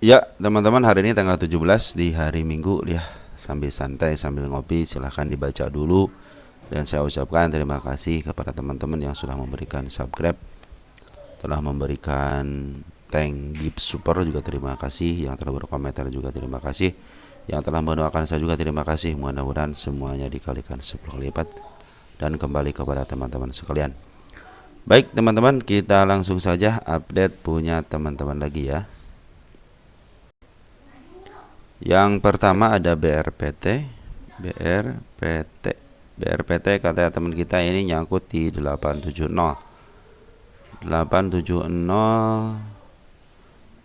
Ya, teman-teman, hari ini tanggal 17 di hari Minggu ya. Sambil santai, sambil ngopi, silahkan dibaca dulu. Dan saya ucapkan terima kasih kepada teman-teman yang sudah memberikan subscribe, telah memberikan tank gift super juga terima kasih, yang telah berkomentar juga terima kasih, yang telah mendoakan saya juga terima kasih. Mudah-mudahan semuanya dikalikan 10 kali lipat dan kembali kepada teman-teman sekalian. Baik teman-teman, kita langsung saja update punya teman-teman lagi ya. Yang pertama ada BRPT. BRPT. BRPT kata teman kita ini nyangkut di 870. 870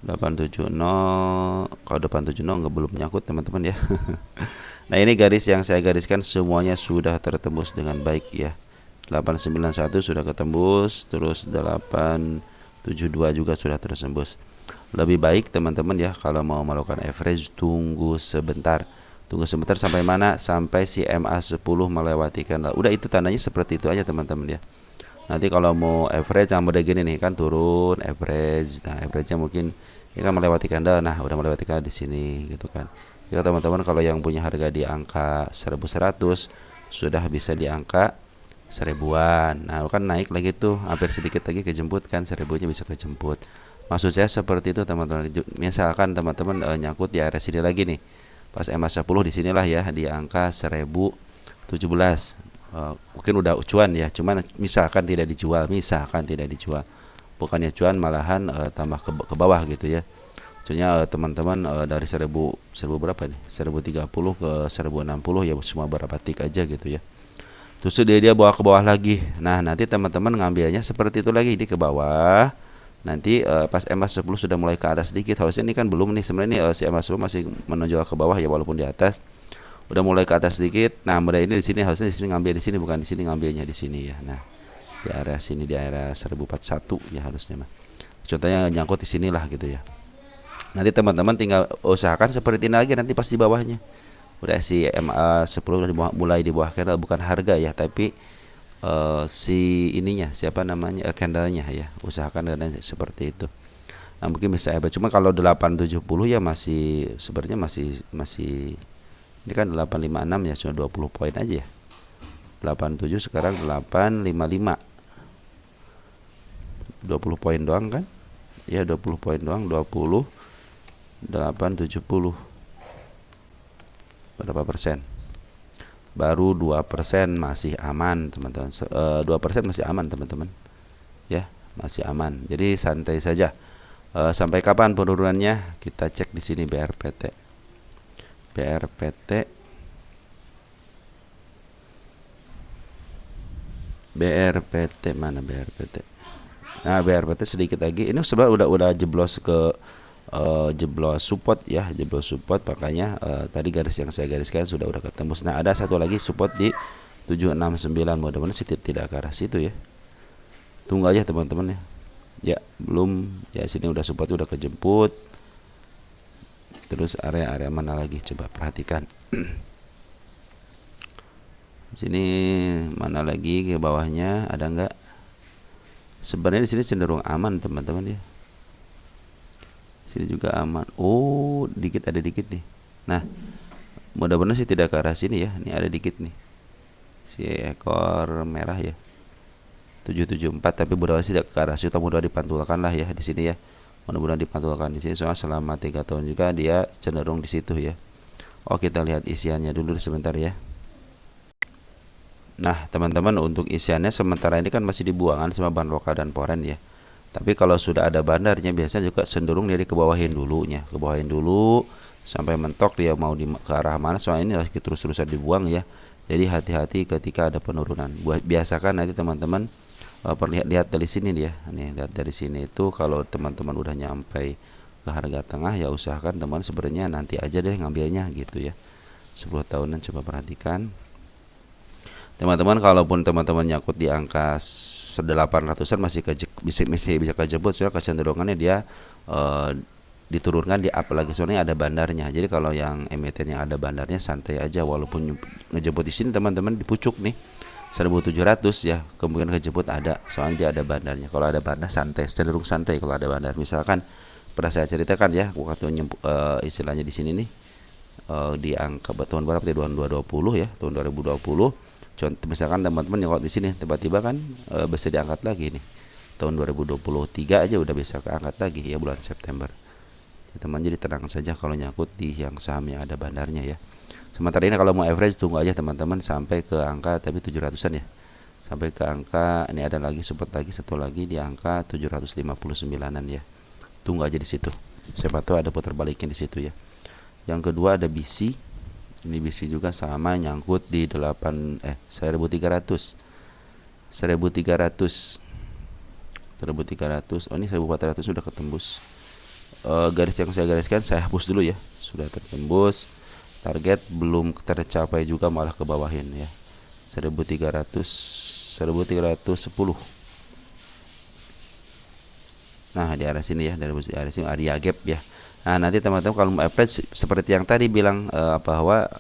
870. Kalau 870 nggak belum nyangkut teman-teman ya. Nah, ini garis yang saya gariskan semuanya sudah tertembus dengan baik ya. 891 sudah ketembus, terus 872 juga sudah tertembus. Lebih baik teman-teman ya, kalau mau melakukan average tunggu sebentar. Tunggu sebentar sampai mana? Sampai si MA10 melewati candle. Udah, itu tandanya seperti itu aja teman-teman ya. Nanti kalau mau average yang model gini nih kan turun average. Nah, average-nya mungkin ini kan melewati candle. Nah, udah melewati candle di sini gitu kan. Ya teman-teman, kalau yang punya harga di angka 1100 sudah bisa di angka seribuan. Nah, kan naik lagi tuh, hampir sedikit lagi kejemput kan, 1000-nya bisa kejemput. Maksud saya seperti itu teman-teman. Misalkan teman-teman nyangkut di area sini lagi nih. Pas MA10 di sinilah ya, di angka 1017. Mungkin udah cuan ya, cuman misalkan tidak dijual, bukannya cuan malahan tambah ke bawah gitu ya. Contohnya teman-teman dari 1000 berapa nih? 1030 ke 1060 ya, cuma berapa tik aja gitu ya. Terus dia bawa ke bawah lagi. Nah, nanti teman-teman ngambilnya seperti itu lagi, di ke bawah. Nanti pas MA10 sudah mulai ke atas sedikit. Harusnya ini kan belum nih, sebenarnya ini si MA10 masih menonjol ke bawah ya, walaupun di atas. Udah mulai ke atas sedikit. Nah, mulai ini di sini, harusnya di sini ngambil di sini, bukan di sini ngambilnya di sini ya. Nah, di area sini, di area 1041 ya harusnya mah. Contohnya nyangkut di sinilah gitu ya. Nanti teman-teman tinggal usahakan seperti ini lagi nanti pas di bawahnya. Udah si MA10 mulai di bawah candle, bukan harga ya, tapi si ininya siapa namanya, candlenya ya, usahakan dan seperti itu. Nah, mungkin bisa hebat, cuma kalau 870 ya masih sebenarnya masih ini kan 856 ya, cuma 20 poin aja ya. 87 sekarang 855, 20 poin doang kan ya, 20 poin doang. 20 870 berapa persen? Baru 2%, masih aman teman-teman. 2% masih aman teman-teman ya, masih aman, jadi santai saja. Sampai kapan penurunannya kita cek di sini. BRPT mana BRPT? Nah, BRPT sedikit lagi ini sebenarnya udah jeblos ke jeblos support ya, jeblos support. Makanya tadi garis yang saya gariskan sudah ketembus. Nah, ada satu lagi support di 769. Mudah-mudahan sih tidak ke arah situ ya. Tunggu aja teman-teman ya. Ya, belum ya, sini udah support, udah kejemput. Terus area-area mana lagi coba perhatikan. Sini mana lagi ke bawahnya, ada enggak? Sebenarnya di sini cenderung aman teman-teman ya. Sini juga aman. Oh, ada dikit nih. Nah, mudah-mudahan sih tidak ke arah sini ya. Ini ada dikit nih, si ekor merah ya, 774. Tapi mudah-mudahan tidak ke arah situ. Mudah-mudahan dipantulkan lah ya di sini ya. Mudah-mudahan dipantulkan di sini. Soalnya selama 3 tahun juga dia cenderung di situ ya. Oh, kita lihat isiannya dulu sebentar ya. Nah, teman-teman, untuk isiannya sementara ini kan masih dibuangan sama bahan lokal dan poren ya. Tapi kalau sudah ada bandarnya biasanya juga cenderung dari kebawahin dulu sampai mentok dia mau ke arah mana. Soalnya ini lagi terus-terusan dibuang ya. Jadi hati-hati ketika ada penurunan. Biasakan nanti teman-teman lihat dari sini dia. Nih, lihat dari sini itu kalau teman-teman udah nyampe ke harga tengah ya usahakan teman sebenarnya nanti aja deh ngambilnya gitu ya. 10 tahunan coba perhatikan. Teman-teman, kalaupun teman-teman nyangkut di angka 800-an masih bisa kejebot, soalnya kecenderungannya dia diturunkan di up lagi, soalnya ada bandarnya. Jadi kalau yang emiten yang ada bandarnya santai aja, walaupun ngejebot di sini teman-teman di pucuk nih 1700 ya, kemungkinan kejebot ada, soalnya dia ada bandarnya. Kalau ada bandar santai, cenderung santai kalau ada bandar. Misalkan pernah saya ceritakan ya waktu istilahnya di sini nih, di angka tahun berapa, di tahun 2020 ya, tahun 2020. Contoh misalkan teman-teman yang di sini tiba-tiba kan bisa diangkat lagi nih. Tahun 2023 aja udah bisa keangkat lagi ya bulan September. Teman jadi tenang saja kalau nyangkut di yang saham yang ada bandarnya ya. Sementara ini kalau mau average tunggu aja teman-teman sampai ke angka tapi 700-an ya. Sampai ke angka ini ada lagi support lagi satu lagi di angka 759-an ya. Tunggu aja di situ. Siapa tahu ada putar baliknya di situ ya. Yang kedua ada BC. Ini BC juga sama nyangkut di 1300. 1300. Oh ini 1400 sudah ketembus. Garis yang saya gariskan saya hapus dulu ya. Sudah tertembus. Target belum tercapai juga malah ke bawahin ya. 1310. Nah, di arah sini ya, dari arah sini area gap ya. Nah, nanti teman-teman kalau mau average seperti yang tadi bilang bahwa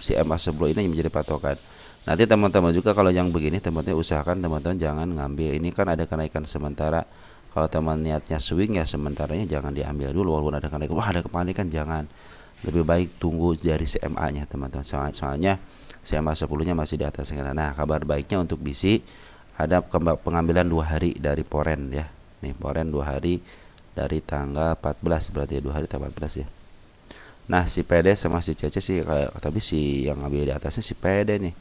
si MA10 ini menjadi patokan. Nanti teman-teman juga kalau yang begini teman-teman usahakan teman-teman jangan ngambil. Ini kan ada kenaikan sementara. Kalau teman niatnya swing ya sementaranya jangan diambil dulu walaupun ada kenaikan. Wah, ada kepanikan, jangan. Lebih baik tunggu dari CMA-nya teman-teman. Soalnya CMA 10-nya masih di atas. Nah, kabar baiknya untuk BC ada pengambilan 2 hari dari Poren ya. Nih, Poren 2 hari dari tanggal 14 berarti ya, 2 hari tanggal 14 ya. Nah, si PD sama si CC sih tapi si yang ngambil di atasnya si PD nih.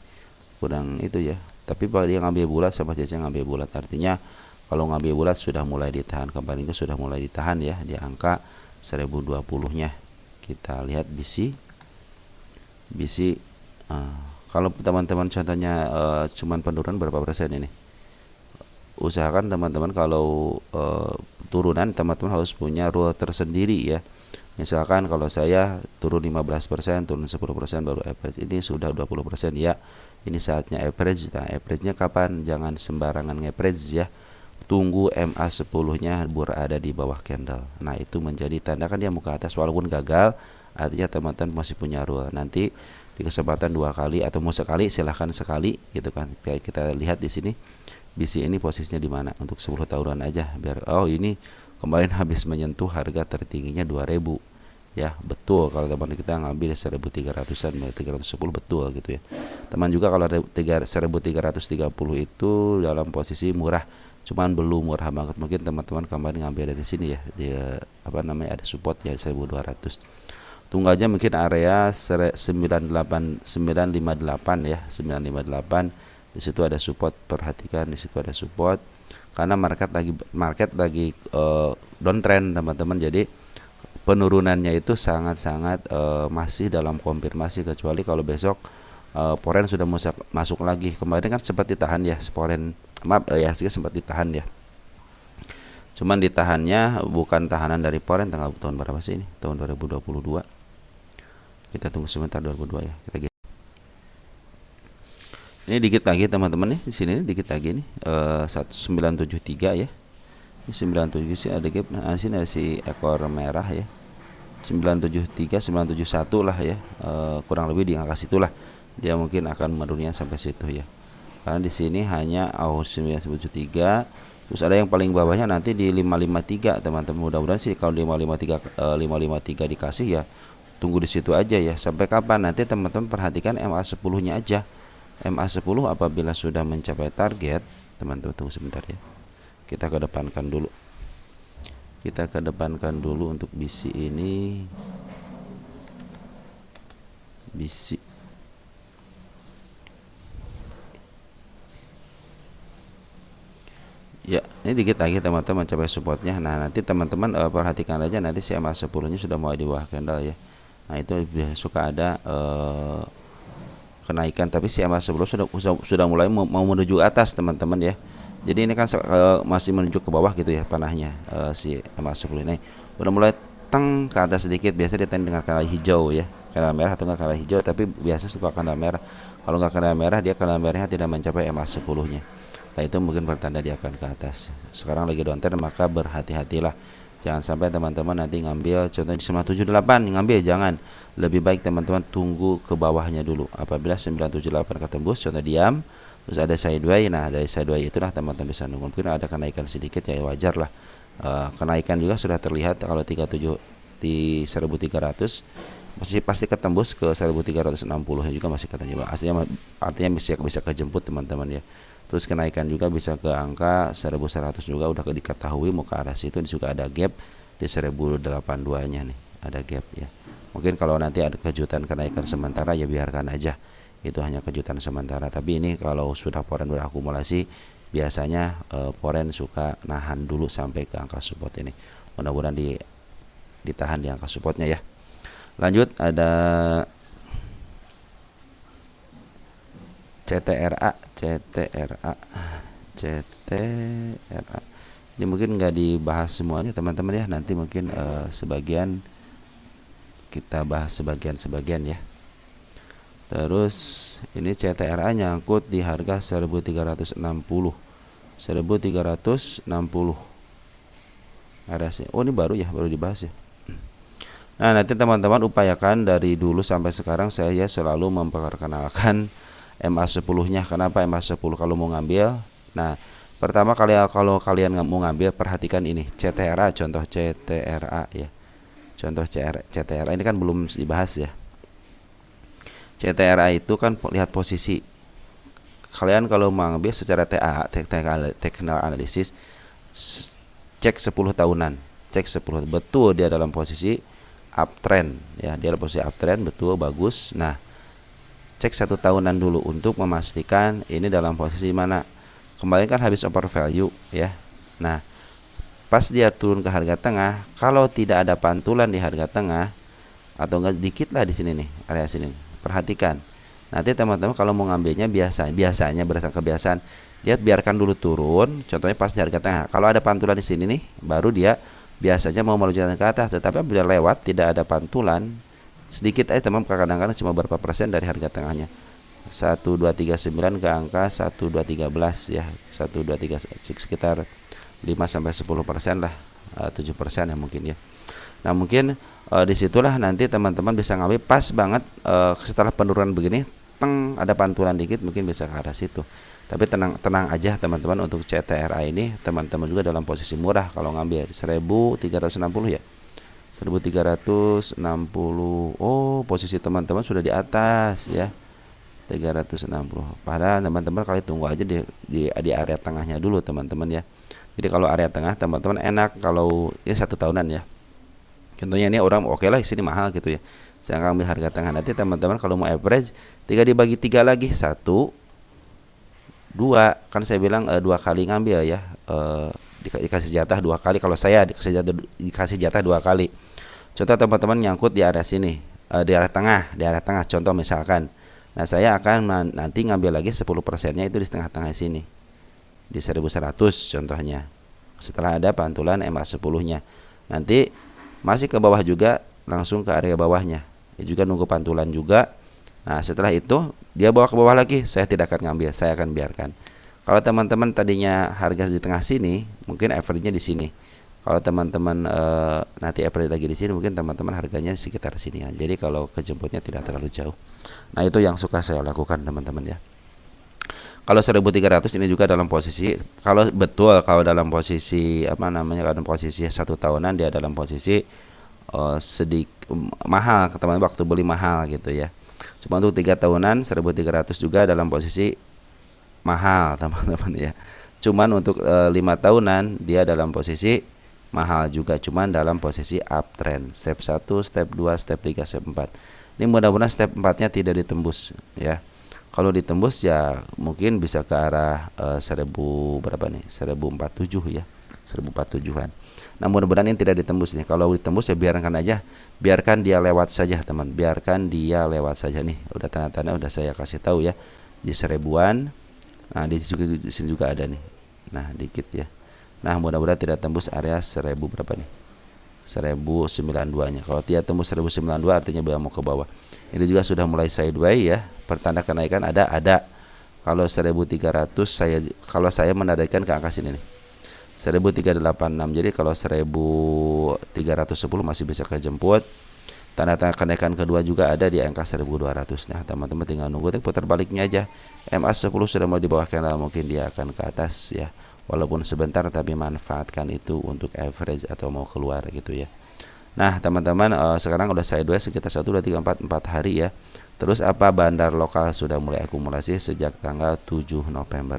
Kurang itu ya. Tapi kalau dia ngambil bulat sama CC ngambil bulat artinya kalau ngambil bulat sudah mulai ditahan, kemarin itu sudah mulai ditahan ya di angka 1020-nya. Kita lihat BC. Kalau teman-teman contohnya cuman penurunan berapa persen ini? Usahakan teman-teman kalau turunan teman-teman harus punya rule tersendiri ya. Misalkan kalau saya turun 15%, turun 10% baru average. Ini sudah 20% ya. Ini saatnya average. Nah, average-nya kapan? Jangan sembarangan average ya. Tunggu MA10-nya berada di bawah candle. Nah, itu menjadi tanda kan dia mau ke atas walaupun gagal, artinya teman-teman masih punya rule. Nanti di kesempatan 2 kali atau mau sekali silahkan sekali gitu kan. Kita lihat di sini BC ini posisinya di mana untuk 10 tahunan aja biar ini kemarin habis menyentuh harga tertingginya 2000 ya. Betul kalau teman kita ngambil 1300-an 310 betul gitu ya. Teman juga kalau 1330 itu dalam posisi murah, cuman belum murah banget. Mungkin teman-teman kemarin ngambil dari sini ya, dia ada support ya 1200. Tunggu aja mungkin area 958 ya, 958. Di situ ada support, perhatikan di situ ada support karena market lagi downtrend teman-teman. Jadi penurunannya itu sangat-sangat masih dalam konfirmasi, kecuali kalau besok Poren sudah masuk lagi. Kemarin kan sempat ditahan ya, sempat ditahan ya. Cuman ditahannya bukan tahanan dari Poren tahun berapa sih ini? Tahun 2022. Kita tunggu sebentar 2022 ya. Ini dikit lagi teman-teman nih, di sini dikit lagi nih 1973 ya. Ini 97 sih ada gap. Nah, sini ada si ekor merah ya. 973 971 lah ya. Kurang lebih di angka situlah. Dia mungkin akan menurunnya sampai situ ya. Karena di sini hanya 973. Terus ada yang paling bawahnya nanti di 553 teman-teman. Mudah-mudahan sih kalau 553 dikasih ya. Tunggu di situ aja ya. Sampai kapan? Nanti teman-teman perhatikan MA10-nya aja. MA10 apabila sudah mencapai target, teman-teman tunggu sebentar ya. Kita kedepankan dulu untuk BC ini. BC ya, ini dikit lagi teman-teman mencapai supportnya. Nah, nanti teman-teman perhatikan aja nanti si MA10-nya sudah mulai di bawah candle ya. Nah, itu biasa suka ada kenaikan, tapi si MA10 sudah mulai mau menuju atas teman-teman ya. Jadi ini kan masih menuju ke bawah gitu ya panahnya si MA10 ini. Udah mulai teng ke atas sedikit, biasa dia dengan candle hijau ya. Candle merah atau enggak candle hijau, tapi biasa suka candle merah. Kalau enggak candle merah, dia candle merahnya tidak mencapai MA10-nya. Nah, itu mungkin pertanda dia akan ke atas. Sekarang lagi downtrend, maka berhati-hatilah. Jangan sampai teman-teman nanti ngambil contohnya di 978 ngambil, jangan. Lebih baik teman-teman tunggu ke bawahnya dulu. Apabila 978 ketembus, contoh diam, terus ada sideway. Nah, dari sideway itulah teman-teman bisa nunggu. Mungkin ada kenaikan sedikit ya, wajar lah. Kenaikan juga sudah terlihat kalau 37 di 1300 masih pasti ketembus ke 1360 juga masih katanya. Artinya bisa kejemput teman-teman ya. Terus kenaikan juga bisa ke angka 1100 juga udah diketahui mau ke arah situ. Juga ada gap di 1082 nya nih, ada gap ya. Mungkin kalau nanti ada kejutan kenaikan sementara ya biarkan aja, itu hanya kejutan sementara. Tapi ini kalau sudah foreign berakumulasi biasanya foreign suka nahan dulu sampai ke angka support ini. Mudah-mudahan ditahan di angka supportnya ya. Lanjut ada CTRA. Ini mungkin nggak dibahas semuanya teman-teman ya. Nanti mungkin sebagian kita bahas sebagian ya. Terus ini CTRA nyangkut di harga 1360. 1360. Ada sih. Oh, ini baru dibahas ya. Nah, nanti teman-teman upayakan dari dulu sampai sekarang saya selalu memperkenalkan MA10-nya. Kenapa MA10 kalau mau ngambil? Nah, pertama kali kalau kalian mau ngambil perhatikan ini CTRA, contoh CTRA ya. Contoh CTRA ini kan belum dibahas ya. CTRA itu kan lihat posisi. Kalian kalau mau ngambil secara technical analysis cek 10 tahunan. Cek 10 betul dia dalam posisi uptrend ya, dia posisi uptrend betul bagus. Nah, cek 1 tahunan dulu untuk memastikan ini dalam posisi mana. Kemarin kan habis over value ya. Nah, pas dia turun ke harga tengah, kalau tidak ada pantulan di harga tengah atau enggak dikit lah di sini nih, area sini. Perhatikan. Nanti teman-teman kalau mau ngambilnya biasanya berdasarkan kebiasaan, dia biarkan dulu turun, contohnya pas di harga tengah. Kalau ada pantulan di sini nih, baru dia biasanya mau melanjutkan ke atas. Tetapi apabila lewat tidak ada pantulan, sedikit aja teman, kadang-kadang cuma berapa persen dari harga tengahnya. 1239 ke angka 1213 ya. 1213 sekitar 5 sampai 10% lah, 7% ya mungkin ya. Nah, mungkin disitulah nanti teman-teman bisa ngambil pas banget setelah penurunan begini, ada pantulan dikit mungkin bisa ke arah situ. Tapi tenang aja teman-teman, untuk CTRA ini teman-teman juga dalam posisi murah kalau ngambil 1360 ya. 1360. Oh, posisi teman-teman sudah di atas ya. 360. Padahal teman-teman kali tunggu aja di area tengahnya dulu teman-teman ya. Jadi kalau area tengah teman-teman enak kalau ini 1 tahunan ya. Contohnya ini orang oke lah sini mahal gitu ya. Saya ambil harga tengah. Nanti teman-teman kalau mau average 3 dibagi 3 lagi 1 2, kan saya bilang 2 kali ngambil ya, dikasih jatah 2 kali. Kalau saya dikasih jatah 2 kali. Contoh teman-teman nyangkut di area sini, di area tengah contoh misalkan. Nah, saya akan nanti ngambil lagi 10%-nya itu di tengah-tengah sini, di 1100 contohnya. Setelah ada pantulan MA10-nya, nanti masih ke bawah juga, langsung ke area bawahnya ya, juga nunggu pantulan juga. Nah, setelah itu dia bawa ke bawah lagi, saya tidak akan ngambil, saya akan biarkan. Kalau teman-teman tadinya harga di tengah sini, mungkin average-nya di sini. Kalau teman-teman nanti average lagi di sini, mungkin teman-teman harganya sekitar sini ya. Jadi kalau kejemputnya tidak terlalu jauh. Nah, itu yang suka saya lakukan teman-teman ya. Kalau 1300 ini juga dalam posisi, kalau dalam posisi dalam posisi 1 tahunan dia dalam posisi sedikit mahal, teman-teman, waktu beli mahal gitu ya. Cuma untuk 3 tahunan 1300 juga dalam posisi mahal teman-teman ya. Cuman untuk 5 tahunan dia dalam posisi mahal juga, cuman dalam posisi uptrend. Step 1, step 2, step 3, step 4. Ini mudah-mudahan step 4-nya tidak ditembus ya. Kalau ditembus ya mungkin bisa ke arah 1000 berapa nih? 1047 ya. 1047-an. Nah, mudah-mudahan ini tidak ditembus nih. Kalau ditembus ya biarkan dia lewat saja teman. Biarkan dia lewat saja nih. Udah tanda-tanda udah saya kasih tahu ya. Di 1000-an. Nah, di sini juga ada nih. Nah, dikit ya. Nah, mudah-mudahan tidak tembus area 1000 berapa nih? 1092-nya. Kalau tidak tembus 1092 artinya mau ke bawah. Ini juga sudah mulai sideways ya. Pertanda kenaikan ada. Kalau 1300 kalau saya menandaikan ke angka sini nih. 1386. Jadi kalau 1310 masih bisa kejemput. Tanda-tanda kenaikan kedua juga ada di angka 1200. Nah, teman-teman tinggal nunggu putar baliknya aja. MA10 sudah mau di bawah, karena mungkin dia akan ke atas ya. walaupun sebentar, tapi manfaatkan itu untuk average atau mau keluar gitu ya. Nah teman-teman, sekarang udah sideways sekitar 1, 2, 3, 4 hari ya. Terus apa, bandar lokal sudah mulai akumulasi sejak tanggal 7 November.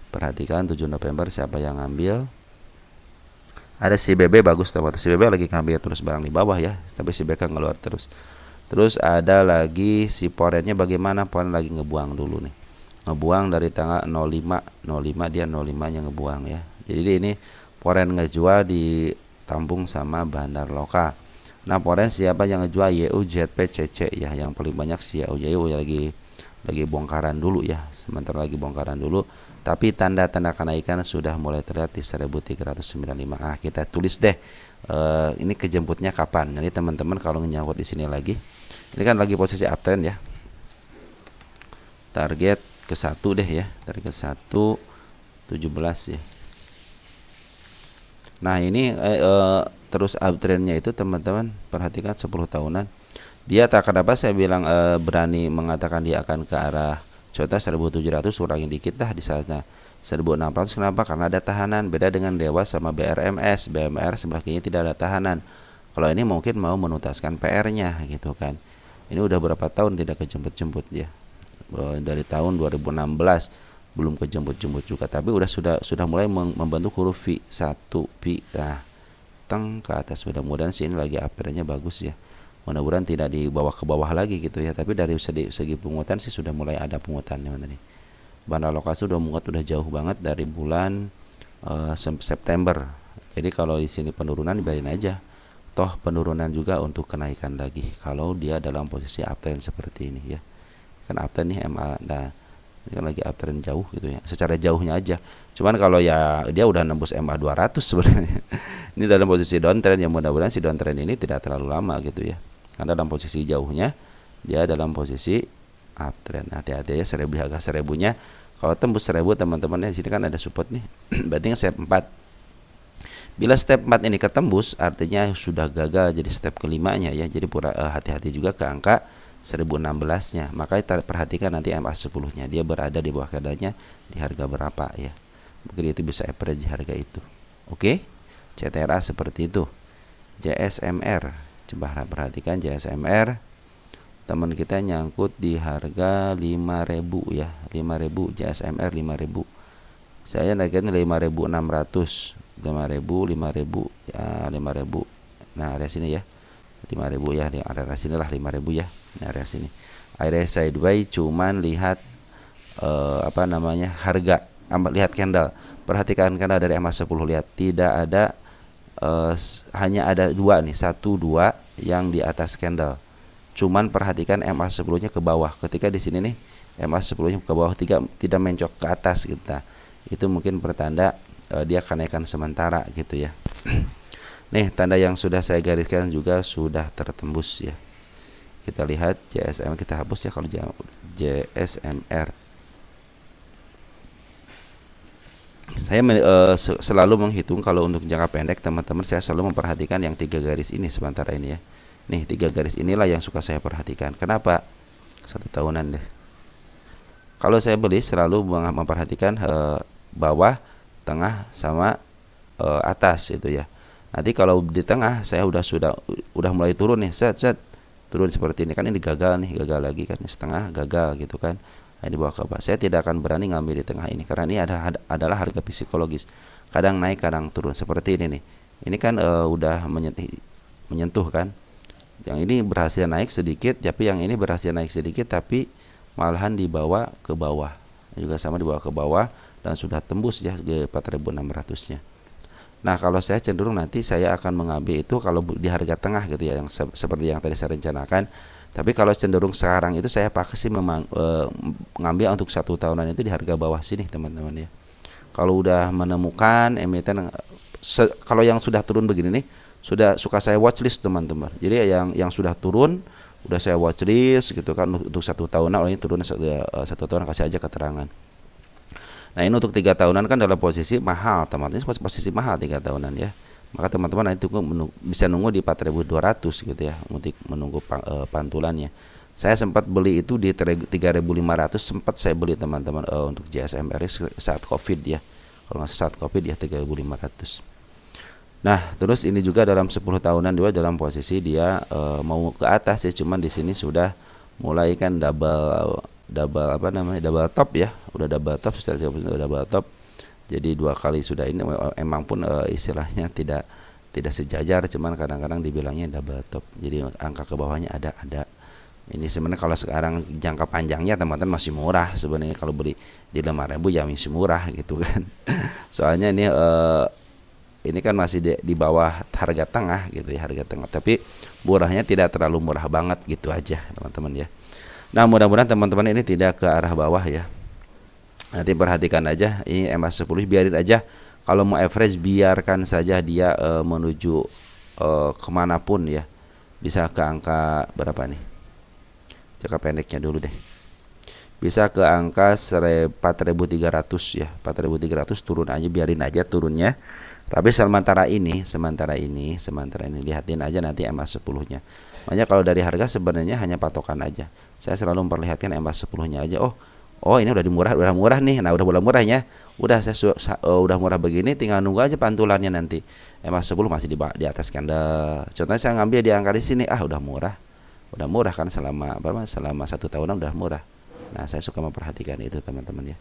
Perhatikan 7 November siapa yang ngambil. Ada si BB, bagus teman-teman. Si BB lagi ngambil terus barang di bawah ya, tapi si BK ngeluar terus. Terus ada lagi si Porennya, bagaimana? Poren lagi ngebuang dulu nih. Ngebuang dari tanggal 05 dia 05 nya ngebuang ya. Jadi ini Poren ngejual ditampung sama bandar lokal. Nah Poren siapa yang ngejual? YU, ZP, CC ya. Yang paling banyak si YU lagi bongkaran dulu ya. Sebentar lagi bongkaran dulu. Tapi tanda-tanda kenaikan sudah mulai terlihat di 1395. Kita tulis deh. Ini kejemputnya kapan? Jadi teman-teman kalau nyangkut di sini lagi, ini kan lagi posisi uptrend ya. Target ke 1 deh ya. Target 1 17 ya. Nah ini terus uptrendnya itu teman-teman perhatikan 10 tahunan. Dia tak kenapa saya bilang berani mengatakan dia akan ke arah contoh 1700, kurangin dikit dah di saatnya 1600. Kenapa? Karena ada tahanan. Beda dengan Dewa sama BRMS. BMR sebelah kiri tidak ada tahanan. Kalau ini mungkin mau menuntaskan PR-nya gitu kan. Ini udah berapa tahun tidak kejemput-jemput ya. Dari tahun 2016 belum kejemput-jemput juga, tapi sudah mulai membentuk huruf V, 1 V. Nah, teng ke atas. Mudah-mudahan sih ini lagi uptrendnya bagus ya. Mudah-mudahan tidak di bawah ke bawah lagi gitu ya. Tapi dari segi pungutan sih sudah mulai ada pungutan nih tadi. Bandar lokal sudah mungut, udah jauh banget dari bulan September. Jadi kalau di sini penurunan dibiarin aja. Toh penurunan juga untuk kenaikan lagi kalau dia dalam posisi uptrend seperti ini ya. Kan uptrend nih MA. Nah, ini kan lagi uptrend jauh gitu ya. Secara jauhnya aja. Cuman kalau ya dia udah nembus MA 200 sebenarnya. Ini dalam posisi downtrend, yang mudah-mudahan si downtrend ini tidak terlalu lama gitu ya. Karena dalam posisi jauhnya dia dalam posisi uptrend. Hati-hati ya, harga 1000-nya. Kalau tembus 1000 teman-teman, di sini kan ada support nih. Berarti step 4. Bila step 4 ini ketembus, artinya sudah gagal jadi step kelimanya ya. Jadi hati-hati juga ke angka 1016-nya. Makanya perhatikan nanti MA10-nya. Dia berada di bawah kandangnya di harga berapa ya. Mungkin itu bisa average harga itu. Oke. CTRA seperti itu. JSMR. Coba perhatikan JSMR. Teman kita nyangkut di harga 5.000 ya. 5.000 JSMR 5.000. Saya naiknya 5.600. 5.000 ya, 5.000. Nah, area sini ya. 5.000 ya, di area sini lah 5.000 ya. Nah, area sini. Area sideways cuman lihat harga, lihat candle. Perhatikan candle dari MA10, lihat tidak ada hanya ada 2 nih, 1 2 yang di atas candle. Cuman perhatikan MA10-nya ke bawah. Ketika di sini nih MA10-nya ke bawah, tidak mencok ke atas gitu. Nah, itu mungkin pertanda dia kenaikan sementara gitu ya. Nih tanda yang sudah saya gariskan juga sudah tertembus ya. Kita lihat JSM, kita hapus ya kalau JSMR. Saya selalu menghitung kalau untuk jangka pendek teman-teman, saya selalu memperhatikan yang 3 garis ini sementara ini ya. Nih 3 garis inilah yang suka saya perhatikan. Kenapa? 1 tahunan deh. Kalau saya beli selalu memperhatikan bawah, tengah sama atas itu ya. Nanti kalau di tengah saya udah mulai turun nih, set turun seperti ini kan, ini gagal lagi kan, setengah gagal gitu kan. Nah, di bawah ke bawah. Saya tidak akan berani ngambil di tengah ini karena ini adalah harga psikologis. Kadang naik, kadang turun seperti ini nih. Ini kan udah menyentuh kan. Yang ini berhasil naik sedikit, tapi yang ini berhasil naik sedikit tapi malahan dibawa ke bawah. Juga sama dibawa ke bawah dan sudah tembus ya ke 4.600-nya. Nah, kalau saya cenderung nanti saya akan mengambil itu kalau di harga tengah gitu ya, yang seperti yang tadi saya rencanakan. Tapi kalau cenderung sekarang itu saya pakai sih mengambil untuk 1 tahunan itu di harga bawah sini teman-teman ya. Kalau udah menemukan emiten, kalau yang sudah turun begini nih, sudah suka saya watchlist teman-teman. Jadi yang sudah turun udah saya watchlist gitu kan untuk 1 tahunan. Ini turun 1 tahun, kasih aja keterangan. Nah, ini untuk 3 tahunan kan dalam posisi mahal teman-teman. Ini posisi mahal 3 tahunan ya. Maka teman-teman nanti bisa nunggu di 4.200 gitu ya untuk menunggu pantulannya. Saya sempat beli itu di 3.500, sempat saya beli teman-teman untuk JSMR saat Covid ya. Kalau nggak saat kopi dia 3.500. Nah, terus ini juga dalam 10 tahunan juga dalam posisi dia mau ke atas ya, cuman di sini sudah mulai kan double double apa namanya? Double top ya. Udah double top, secara udah double top. Jadi 2 kali sudah ini emang pun istilahnya tidak sejajar, cuman kadang-kadang dibilangnya double top. Jadi angka ke bawahnya ada. Ini sebenarnya kalau sekarang jangka panjangnya teman-teman masih murah sebenarnya, kalau beli di 5.000 ya masih murah gitu kan. Soalnya ini kan masih di bawah harga tengah gitu ya, harga tengah. Tapi murahnya tidak terlalu murah banget gitu aja teman-teman ya. Nah, mudah-mudahan teman-teman ini tidak ke arah bawah ya. Nanti perhatikan aja ini MA10, biarin aja. Kalau mau average biarkan saja dia menuju kemanapun ya. Bisa ke angka berapa nih? Jangka pendeknya dulu deh. Bisa ke angka 4.300 ya. 4.300 turun aja, biarin aja turunnya. Tapi sementara ini lihatin aja nanti MA10-nya. Makanya kalau dari harga sebenarnya hanya patokan aja. Saya selalu memperlihatkan MA10-nya aja. Oh ini udah murah nih. Nah, udah murahnya. Udah udah murah begini, tinggal nunggu aja pantulannya nanti. MA10 masih di atas candle. Contohnya saya ngambil di angka di sini, udah murah. Udah murah kan selama 1 tahunan udah murah. Nah, saya suka memperhatikan itu teman-teman ya.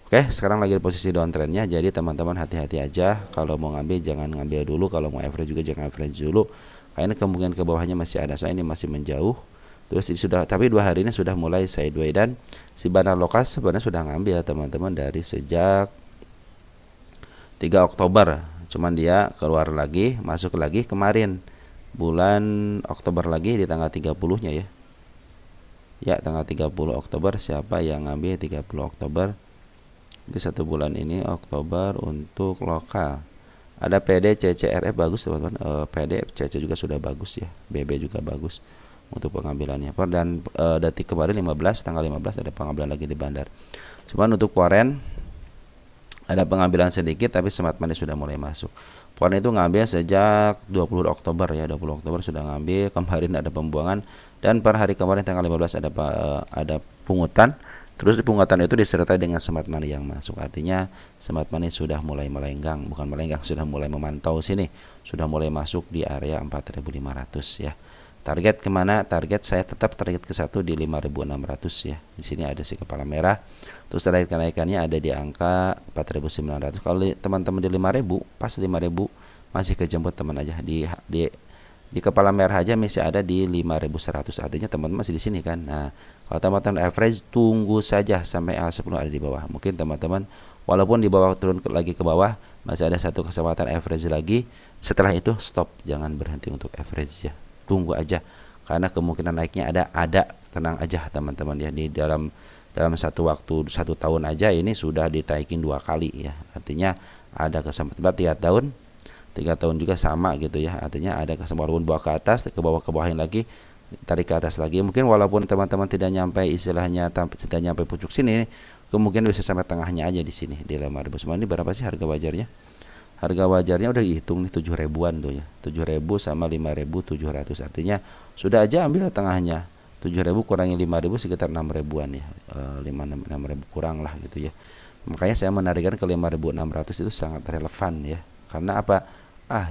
Oke, sekarang lagi di posisi downtrendnya, jadi teman-teman hati-hati aja. Kalau mau ngambil jangan ngambil dulu, kalau mau average juga jangan average dulu. Karena kemungkinan ke bawahnya masih ada, soalnya ini masih menjauh. Terus tapi 2 hari ini sudah mulai sideways, dan si Banner Lokas sebenarnya sudah ngambil teman-teman dari sejak 3 Oktober. Cuman dia keluar lagi, masuk lagi kemarin bulan Oktober lagi di tanggal 30-nya ya. Ya, tanggal 30 Oktober siapa yang ngambil 30 Oktober? Di 1 bulan ini Oktober untuk lokal. Ada PD, CCRF bagus teman-teman. PD, CC juga sudah bagus ya. BB juga bagus untuk pengambilannya. Dan detik kemarin tanggal 15 ada pengambilan lagi di bandar. Cuman untuk foreign ada pengambilan sedikit, tapi smart money sudah mulai masuk. Foreign itu ngambil sejak 20 Oktober ya. 20 Oktober sudah ngambil. Kemarin ada pembuangan, dan per hari kemarin tanggal 15 ada pungutan. Terus pungutan itu disertai dengan smart money yang masuk. Artinya smart money sudah mulai melenggang, bukan melenggang, sudah mulai memantau sini. Sudah mulai masuk di area 4.500 ya. Target kemana? Target saya tetap target ke 1 di 5.600 ya. Di sini ada si kepala merah. Terus target kenaikannya ada di angka 4.900. Kalau teman-teman di 5.000, pas 5.000 masih kejemput teman aja. Di kepala merah aja masih ada di 5.100. Artinya teman-teman masih di sini kan. Nah, kalau teman-teman average tunggu saja sampai A10 ada di bawah. Mungkin teman-teman walaupun di bawah turun lagi ke bawah, masih ada satu kesempatan average lagi. Setelah itu stop, jangan berhenti untuk average ya. Tunggu aja, karena kemungkinan naiknya ada. Tenang aja teman-teman ya. Di dalam satu waktu 1 tahun aja ini sudah ditaikin 2 kali ya. Artinya ada kesempatan 3 tahun juga sama gitu ya. Artinya ada kesempatan, walaupun bawa ke atas, ke bawahin lagi, tarik ke atas lagi. Mungkin walaupun teman-teman tidak nyampe istilahnya tidak nyampe pucuk sini, kemungkinan bisa sampai tengahnya aja di sini di 5.000. Ini berapa sih harga wajarnya? Harga wajarnya udah dihitung nih 7.000-an tuh ya. 7.000 sama 5.700. Artinya sudah aja ambil tengahnya. 7.000 kurangi 5.000 sekitar 6.000-an ya. 6.000 kurang lah gitu ya. Makanya saya menarikkan ke 5.600 itu sangat relevan ya. Karena apa?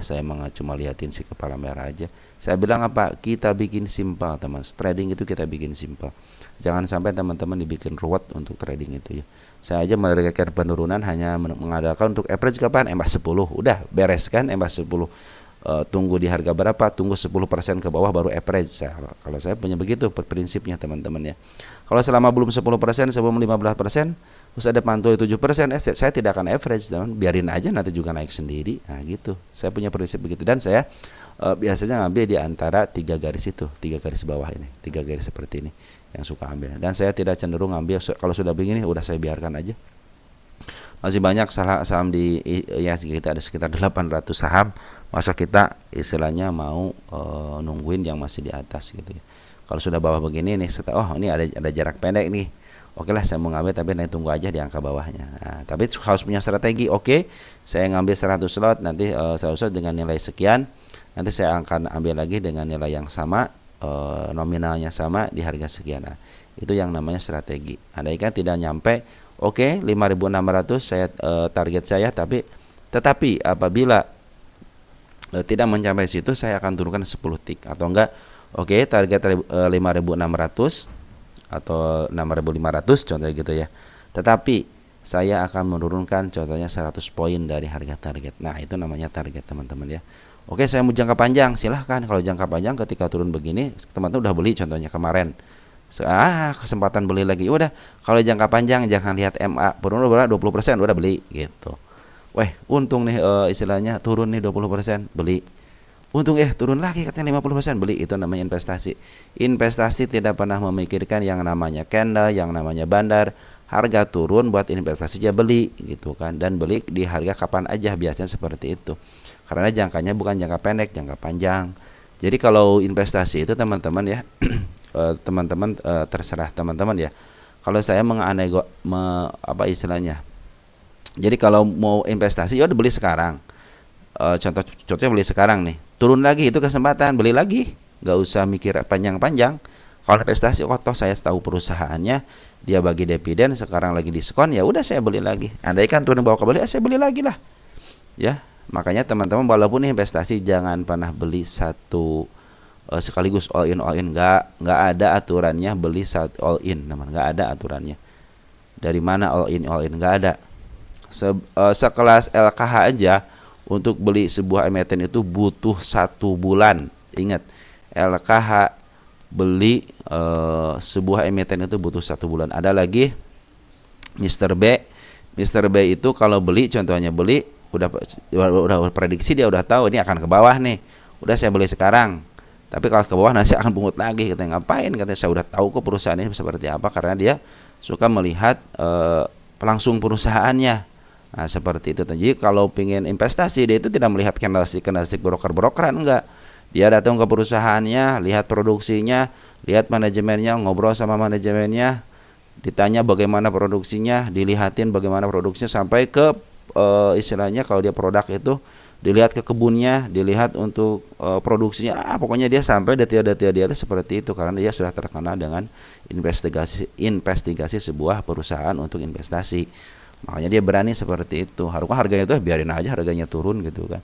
Saya cuma liatin si kepala merah aja. Saya bilang apa? Kita bikin simpel teman. Trading itu kita bikin simpel. Jangan sampai teman-teman dibikin ruwet untuk trading itu ya. Saya aja menargetkan penurunan hanya mengandalkan untuk average kapan? MA10. Udah bereskan MA10. Tunggu di harga berapa? Tunggu 10% ke bawah baru average. Kalau saya punya begitu prinsipnya teman-teman ya. Kalau selama belum 10%, sebelum 15%, terus ada pantul 7%, saya tidak akan average, teman. Biarin aja nanti juga naik sendiri. Nah gitu. Saya punya prinsip begitu, dan saya biasanya ngambil di antara 3 garis itu, 3 garis bawah ini, 3 garis seperti ini yang suka ambil. Dan saya tidak cenderung ngambil kalau sudah begini, udah saya biarkan aja. Masih banyak saham ya, kita ada sekitar 800 saham. Masa kita istilahnya mau nungguin yang masih di atas gitu ya. Kalau sudah bawah begini nih, ini ada jarak pendek nih. Oke lah, saya mau ngambil, tapi nanti tunggu aja di angka bawahnya. Nah, tapi harus punya strategi. Oke, saya ngambil 100 slot, nanti 100 slot dengan nilai sekian. Nanti saya akan ambil lagi dengan nilai yang sama, nominalnya sama di harga sekian. Nah, itu yang namanya strategi. Andaikan tidak nyampe, Oke, 5.600 saya target saya, tetapi apabila tidak mencapai situ, saya akan turunkan 10 tik atau enggak. Oke, target 5.600 atau 6.500 contohnya gitu ya. Tetapi saya akan menurunkan contohnya 100 poin dari harga target. Nah, itu namanya target, teman-teman ya. Oke, saya mau jangka panjang, silahkan. Kalau jangka panjang ketika turun begini, teman-teman udah beli contohnya kemarin. Kesempatan beli lagi. Udah, kalau jangka panjang jangan lihat MA, turun berapa 20%, udah beli gitu. Weh, untung nih istilahnya turun nih 20%, beli. Untung turun lagi katanya 50%, beli. Itu namanya investasi. Investasi tidak pernah memikirkan yang namanya candle, yang namanya bandar. Harga turun buat investasi aja beli gitu kan, dan beli di harga kapan aja, biasanya seperti itu. Karena jangkanya bukan jangka pendek, jangka panjang. Jadi kalau investasi itu teman-teman ya, teman-teman terserah teman-teman ya. Kalau saya apa istilahnya? Jadi kalau mau investasi ya udah beli sekarang. Contohnya beli sekarang nih, turun lagi itu kesempatan, beli lagi, nggak usah mikir panjang-panjang. Kalau investasi, toh saya tahu perusahaannya, dia bagi dividen, sekarang lagi diskon, ya udah saya beli lagi. Andai kan turun bawa ke beli, saya beli lagi lah. Ya, makanya teman-teman walaupun investasi jangan pernah beli satu sekaligus all in, nggak ada aturannya beli satu all in, teman, nggak ada aturannya. Dari mana all in nggak ada. Sekelas LKH aja untuk beli sebuah emiten itu butuh 1 bulan. Ingat, LKH beli sebuah emiten itu butuh 1 bulan. Ada lagi Mr. B. Mr. B itu kalau beli, contohnya beli udah prediksi, dia udah tahu ini akan ke bawah nih. Udah saya beli sekarang. Tapi kalau ke bawah nanti akan pungut lagi. Katanya ngapain? Katanya saya udah tahu kok perusahaan ini seperti apa, karena dia suka melihat langsung perusahaannya. Nah, seperti itu. Jadi kalau pengen investasi, dia itu tidak melihat candlestick broker-brokeran, enggak. Dia datang ke perusahaannya, lihat produksinya, lihat manajemennya, ngobrol sama manajemennya, ditanya bagaimana produksinya, dilihatin bagaimana produksinya, sampai ke istilahnya kalau dia produk itu dilihat ke kebunnya, dilihat untuk produksinya. Pokoknya dia sampai detail-detail dia itu seperti itu, karena dia sudah terkenal dengan investigasi sebuah perusahaan untuk investasi. Makanya dia berani seperti itu. Harusnya harganya itu biarin aja harganya turun gitu kan.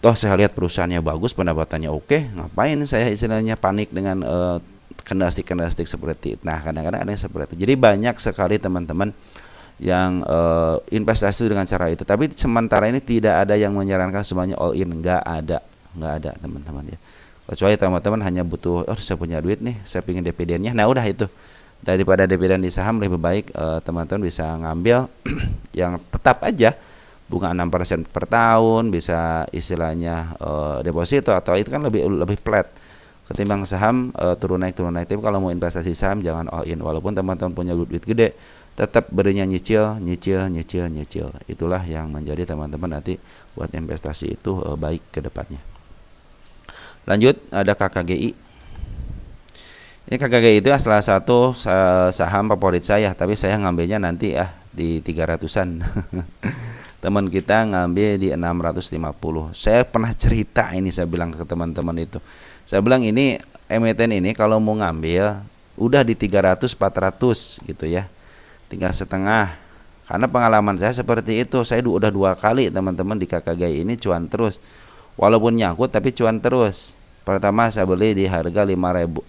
Toh saya lihat perusahaannya bagus, pendapatannya oke, ngapain saya istilahnya panik dengan kendastik seperti itu. Nah, kadang-kadang ada yang seperti itu. Jadi banyak sekali teman-teman yang investasi dengan cara itu. Tapi sementara ini tidak ada yang menyarankan semuanya all in, nggak ada teman-teman ya. Kecuali teman-teman hanya butuh, saya punya duit nih, saya pingin dividennya. Nah udah itu, daripada dividen di saham lebih baik teman-teman bisa ngambil yang tetap aja bunga 6% per tahun, bisa istilahnya deposito, atau itu kan lebih flat ketimbang saham turun naik. Tapi kalau mau investasi saham jangan all in, walaupun teman-teman punya duit gede, tetap berinya nyicil. Itulah yang menjadi teman-teman nanti buat investasi itu baik ke depannya. Lanjut, ada KKGI. Ini KKGI itu salah satu saham favorit saya, tapi saya ngambilnya nanti di 300-an. Teman kita ngambil di 650. Saya pernah cerita ini, saya bilang ke teman-teman itu. Saya bilang ini emiten ini kalau mau ngambil udah di 300 400 gitu ya. 3,5. Karena pengalaman saya seperti itu. Saya udah 2 kali teman-teman di KKGI ini cuan terus. Walaupun nyangkut tapi cuan terus. Pertama saya beli di harga 5.550,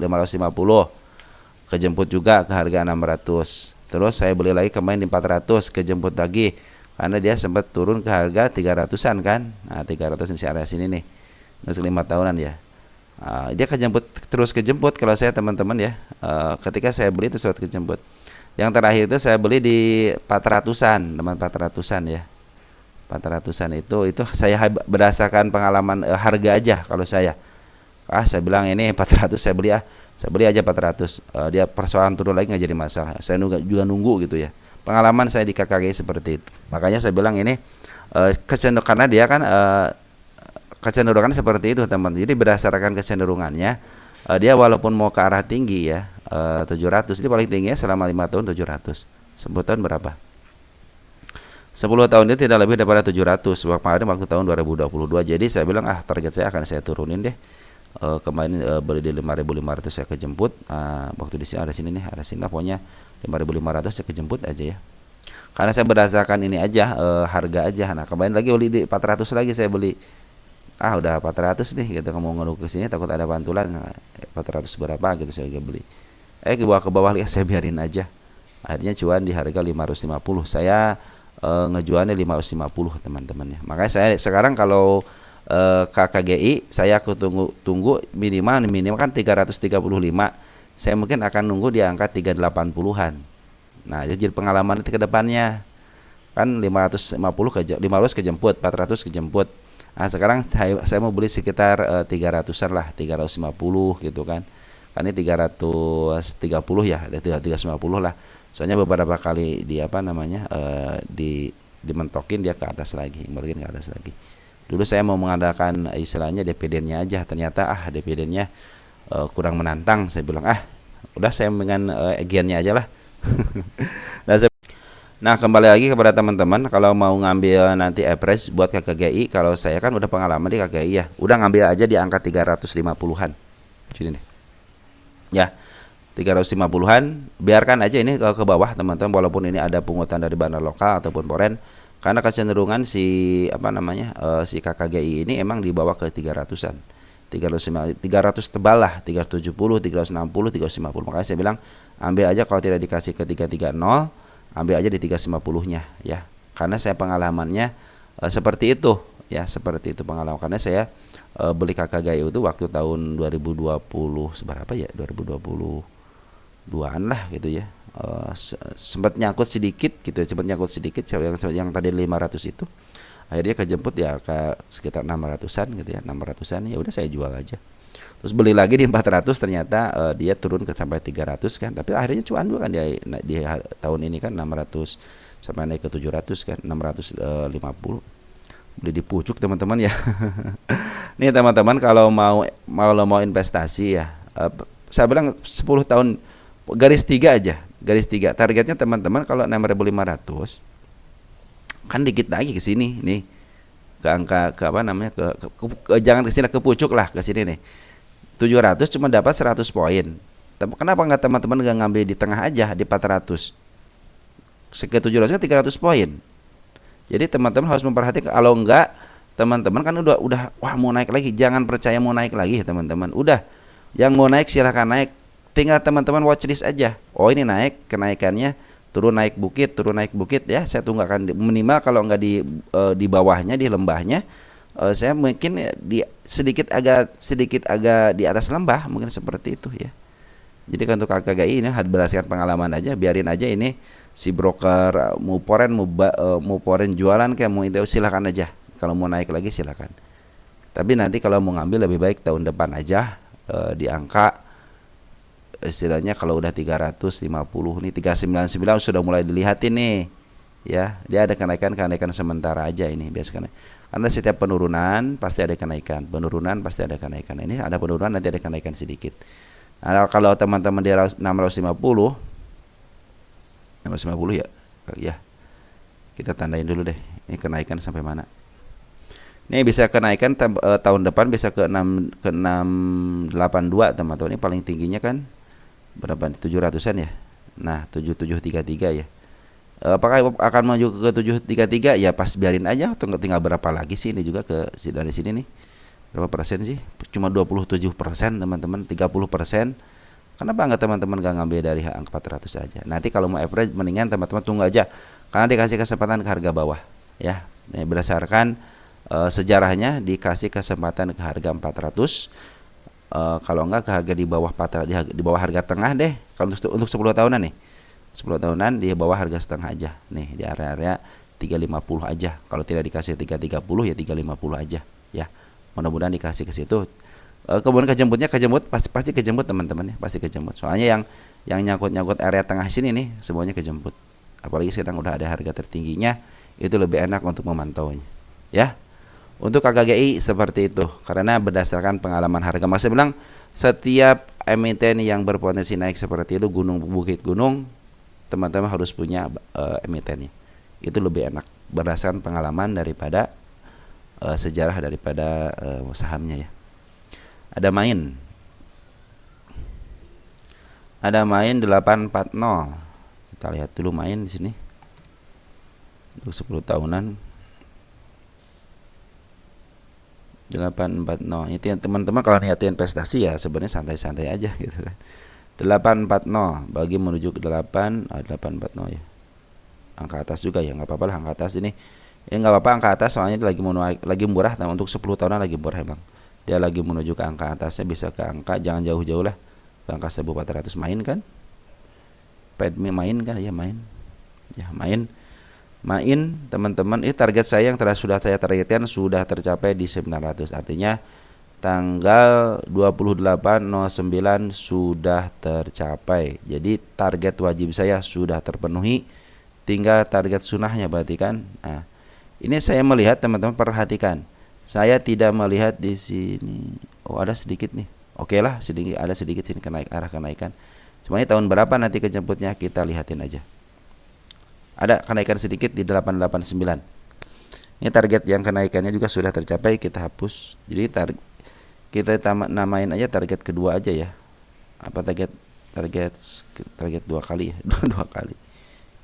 kejemput juga ke harga 600. Terus saya beli lagi kemarin di 400, kejemput lagi karena dia sempat turun ke harga 300-an kan. Nah 300 di area sini nih, untuk 5 tahunan ya. Dia kejemput kalau saya teman-teman ya. Ketika saya beli itu sempat kejemput. Yang terakhir itu saya beli di 400-an, teman, 400-an ya. 400-an itu saya berdasarkan pengalaman harga aja. Kalau saya bilang ini 400, saya beli aja 400. Dia persoalan turun lagi nggak jadi masalah. Saya juga nunggu gitu ya. Pengalaman saya di KKG seperti itu. Makanya saya bilang ini karena dia kan kecenderungan seperti itu teman. Jadi berdasarkan kecenderungannya dia walaupun mau ke arah tinggi ya 700, dia paling tingginya selama 5 tahun 700. 10 tahun berapa? 10 tahun dia tidak lebih daripada 700 waktu tahun 2022. Jadi saya bilang target saya akan saya turunin deh. Kemarin beli di 5.500 saya kejemput. Waktu di sini ada sini pokoknya 5.500 saya kejemput aja ya. Karena saya berdasarkan ini aja, harga aja. Nah kemarin lagi beli di 400 lagi saya beli. Ah udah 400 nih gitu, kamu ngeluh ke sini takut ada pantulan. Nah, 400 berapa gitu saya juga beli. Ke bawah lihat saya biarin aja. Akhirnya cuan di harga 550. Saya ngejualnya 550 teman-teman ya. Makanya saya sekarang kalau KKGI saya aku tunggu minimal kan 335. Saya mungkin akan nunggu di angka 380-an. Nah, itu jadi pengalaman nanti ke depannya. Kan 500 kejemput, 400 kejemput. Nah, sekarang saya mau beli sekitar 300-an lah, 350 gitu kan. Kan ini 330 ya, ada 350 lah. Soalnya beberapa kali di apa namanya dimentokin dia ke atas lagi, mentokin ke atas lagi. Dulu saya mau mengadakan istilahnya DPD-nya aja, ternyata DPD-nya kurang menantang. Saya bilang udah saya dengan agennya aja lah. Nah, kembali lagi kepada teman-teman, kalau mau ngambil nanti average buat KKGI, kalau saya kan udah pengalaman di KKGI ya, udah ngambil aja di angka 350-an. Sini nih. Ya, 350-an, biarkan aja ini ke bawah teman-teman, walaupun ini ada pungutan dari bandar lokal ataupun poren, karena kecenderungan si si KKGI ini emang di bawah ke 300-an. 300 tebal lah, 370, 360, 350. Makanya saya bilang ambil aja, kalau tidak dikasih ke 330, ambil aja di 350-nya ya. Karena saya pengalamannya seperti itu ya, seperti itu pengalaman. Karena saya beli KKGI itu waktu tahun 2020 seberapa ya? 2022-an lah gitu ya. Sempat nyangkut sedikit gitu, sempat nyangkut sedikit yang tadi 500 itu. Akhirnya kejemput ya ke sekitar 600-an gitu ya, 600-an, ya udah saya jual aja. Terus beli lagi di 400, ternyata dia turun ke sampai 300 kan, tapi akhirnya cuan juga kan di tahun ini kan 600 sampai naik ke 700 kan, 650. Beli di pucuk teman-teman ya. Nih teman-teman, kalau mau investasi ya, saya bilang 10 tahun garis 3 aja, garis 3. Targetnya teman-teman kalau 6.500 kan dikit lagi ke sini nih, ke angka ke apa namanya jangan ke sini, ke pucuk lah, ke sini nih 700 cuma dapat 100 poin. Kenapa nggak teman-teman nggak ngambil di tengah aja di 400, ke 700 kan 300 poin. Jadi teman-teman harus memperhatikan, kalau enggak teman-teman kan udah wah mau naik lagi, jangan percaya mau naik lagi teman-teman. Udah, yang mau naik silahkan naik, tinggal teman-teman watchlist aja. Oh ini naik, kenaikannya turun naik bukit ya, saya tunggu akan minimal kalau enggak di bawahnya, di lembahnya, saya mungkin sedikit agak di atas lembah, mungkin seperti itu ya. Jadi untuk KKGI ini berdasarkan pengalaman aja, biarin aja ini si broker mau poren jualan kayak mau itu silakan aja. Kalau mau naik lagi silakan. Tapi nanti kalau mau ngambil lebih baik tahun depan aja, di angka istilahnya kalau udah 350 nih, 399 sudah mulai dilihatin nih ya, dia ada kenaikan sementara aja ini biasanya. Karena setiap penurunan pasti ada kenaikan, ini ada penurunan nanti ada kenaikan sedikit. Nah, kalau teman-teman di 650 ya kita tandain dulu deh ini kenaikan sampai mana. Ini bisa kenaikan tahun depan bisa ke 682 teman-teman. Ini paling tingginya kan berapa, 700-an ya. Nah 7733 ya. Apakah akan maju ke 733 ya, pas biarin aja. Tinggal berapa lagi sih ini juga dari sini nih, berapa persen sih, cuma 27% teman-teman, 30%. Kenapa enggak teman-teman gak ngambil dari angka 400 aja. Nanti kalau mau average mendingan teman-teman tunggu aja, karena dikasih kesempatan ke harga bawah ya. Nah, berdasarkan sejarahnya dikasih kesempatan ke harga 400. Kalau enggak ke harga di bawah 400, di bawah harga tengah deh. Kalau untuk 10 tahunan nih, 10 tahunan di bawah harga setengah aja nih, di area 350 aja. Kalau tidak dikasih 330 ya 350 aja ya. Mudah-mudahan dikasih ke situ. Kemudian kejemput pasti kejemput teman-teman ya, pasti kejemput. Soalnya yang nyangkut area tengah sini nih semuanya kejemput. Apalagi sekarang udah ada harga tertingginya, itu lebih enak untuk memantaunya ya. Untuk KKGI seperti itu, karena berdasarkan pengalaman harga. Mas saya bilang setiap emiten yang berpotensi naik seperti itu, bukit gunung, teman-teman harus punya emitennya. Itu lebih enak berdasarkan pengalaman daripada sejarah daripada sahamnya ya. Ada main 840. Kita lihat dulu main di sini. untuk 10 tahunan 840. Itu yang teman-teman kalau niatin investasi ya sebenarnya santai-santai aja gitu kan. 840 bagi menuju ke 840 ya. Angka atas juga ya, nggak apa-apa lah angka atas ini. Ya nggak apa-apa angka atas soalnya lagi murah, nah, untuk 10 tahunan lagi murah Bang. Dia lagi menuju ke angka atasnya, bisa ke angka, jangan jauh-jauh lah, ke angka 1400 main kan. Main kan ya, main teman-teman. Ini target saya yang sudah saya targetkan sudah tercapai di 900, artinya tanggal 28.09 sudah tercapai. Jadi target wajib saya sudah terpenuhi, tinggal target sunahnya berarti kan. Nah, ini saya melihat teman-teman perhatikan. Saya tidak melihat di sini. Oh, ada sedikit nih. Oke lah, sedikit ada sedikit sini arah kenaikan. Cuma ini tahun berapa nanti kejemputnya kita lihatin aja. Ada kenaikan sedikit di 889. Ini target yang kenaikannya juga sudah tercapai, kita hapus. Jadi kita namain aja target kedua aja ya. Apa target 2 kali ya. Dua kali.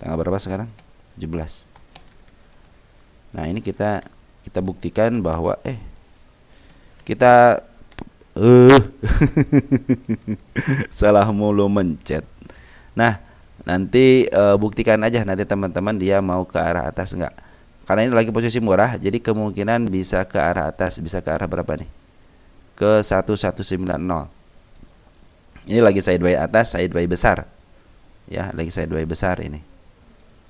Tanggal berapa sekarang? 17. Nah, ini kita buktikan bahwa kita salah mulu mencet. Nah, nanti buktikan aja nanti teman-teman dia mau ke arah atas enggak. Karena ini lagi posisi murah, jadi kemungkinan bisa ke arah atas, bisa ke arah berapa nih? Ke 1190. Ini lagi sideways atas, sideways besar. Ya, lagi sideways besar ini.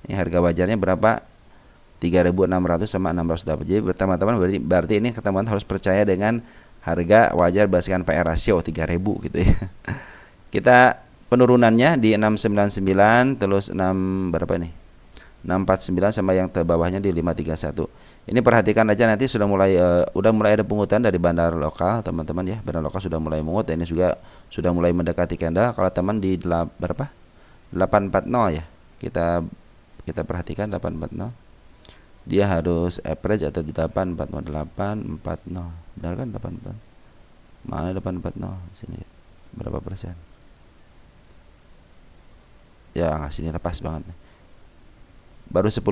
Ini harga wajarnya berapa? 3.600 sama 680. Jadi teman-teman berarti ini teman-teman harus percaya dengan harga wajar berdasarkan PR ratio 3.000 gitu ya. Kita penurunannya di 699 terus 6 berapa nih? 649 sama yang terbawahnya di 531. Ini perhatikan aja nanti sudah mulai ada pungutan dari bandar lokal teman-teman ya. Bandar lokal sudah mulai mengut, ini juga sudah mulai mendekati candle. Kalau teman di berapa? 840 ya. Kita perhatikan 840. Dia harus average atau di 840. Benar kan 84? Mana 840 sini? Berapa persen? Ya, sini lepas banget nih. Baru 10%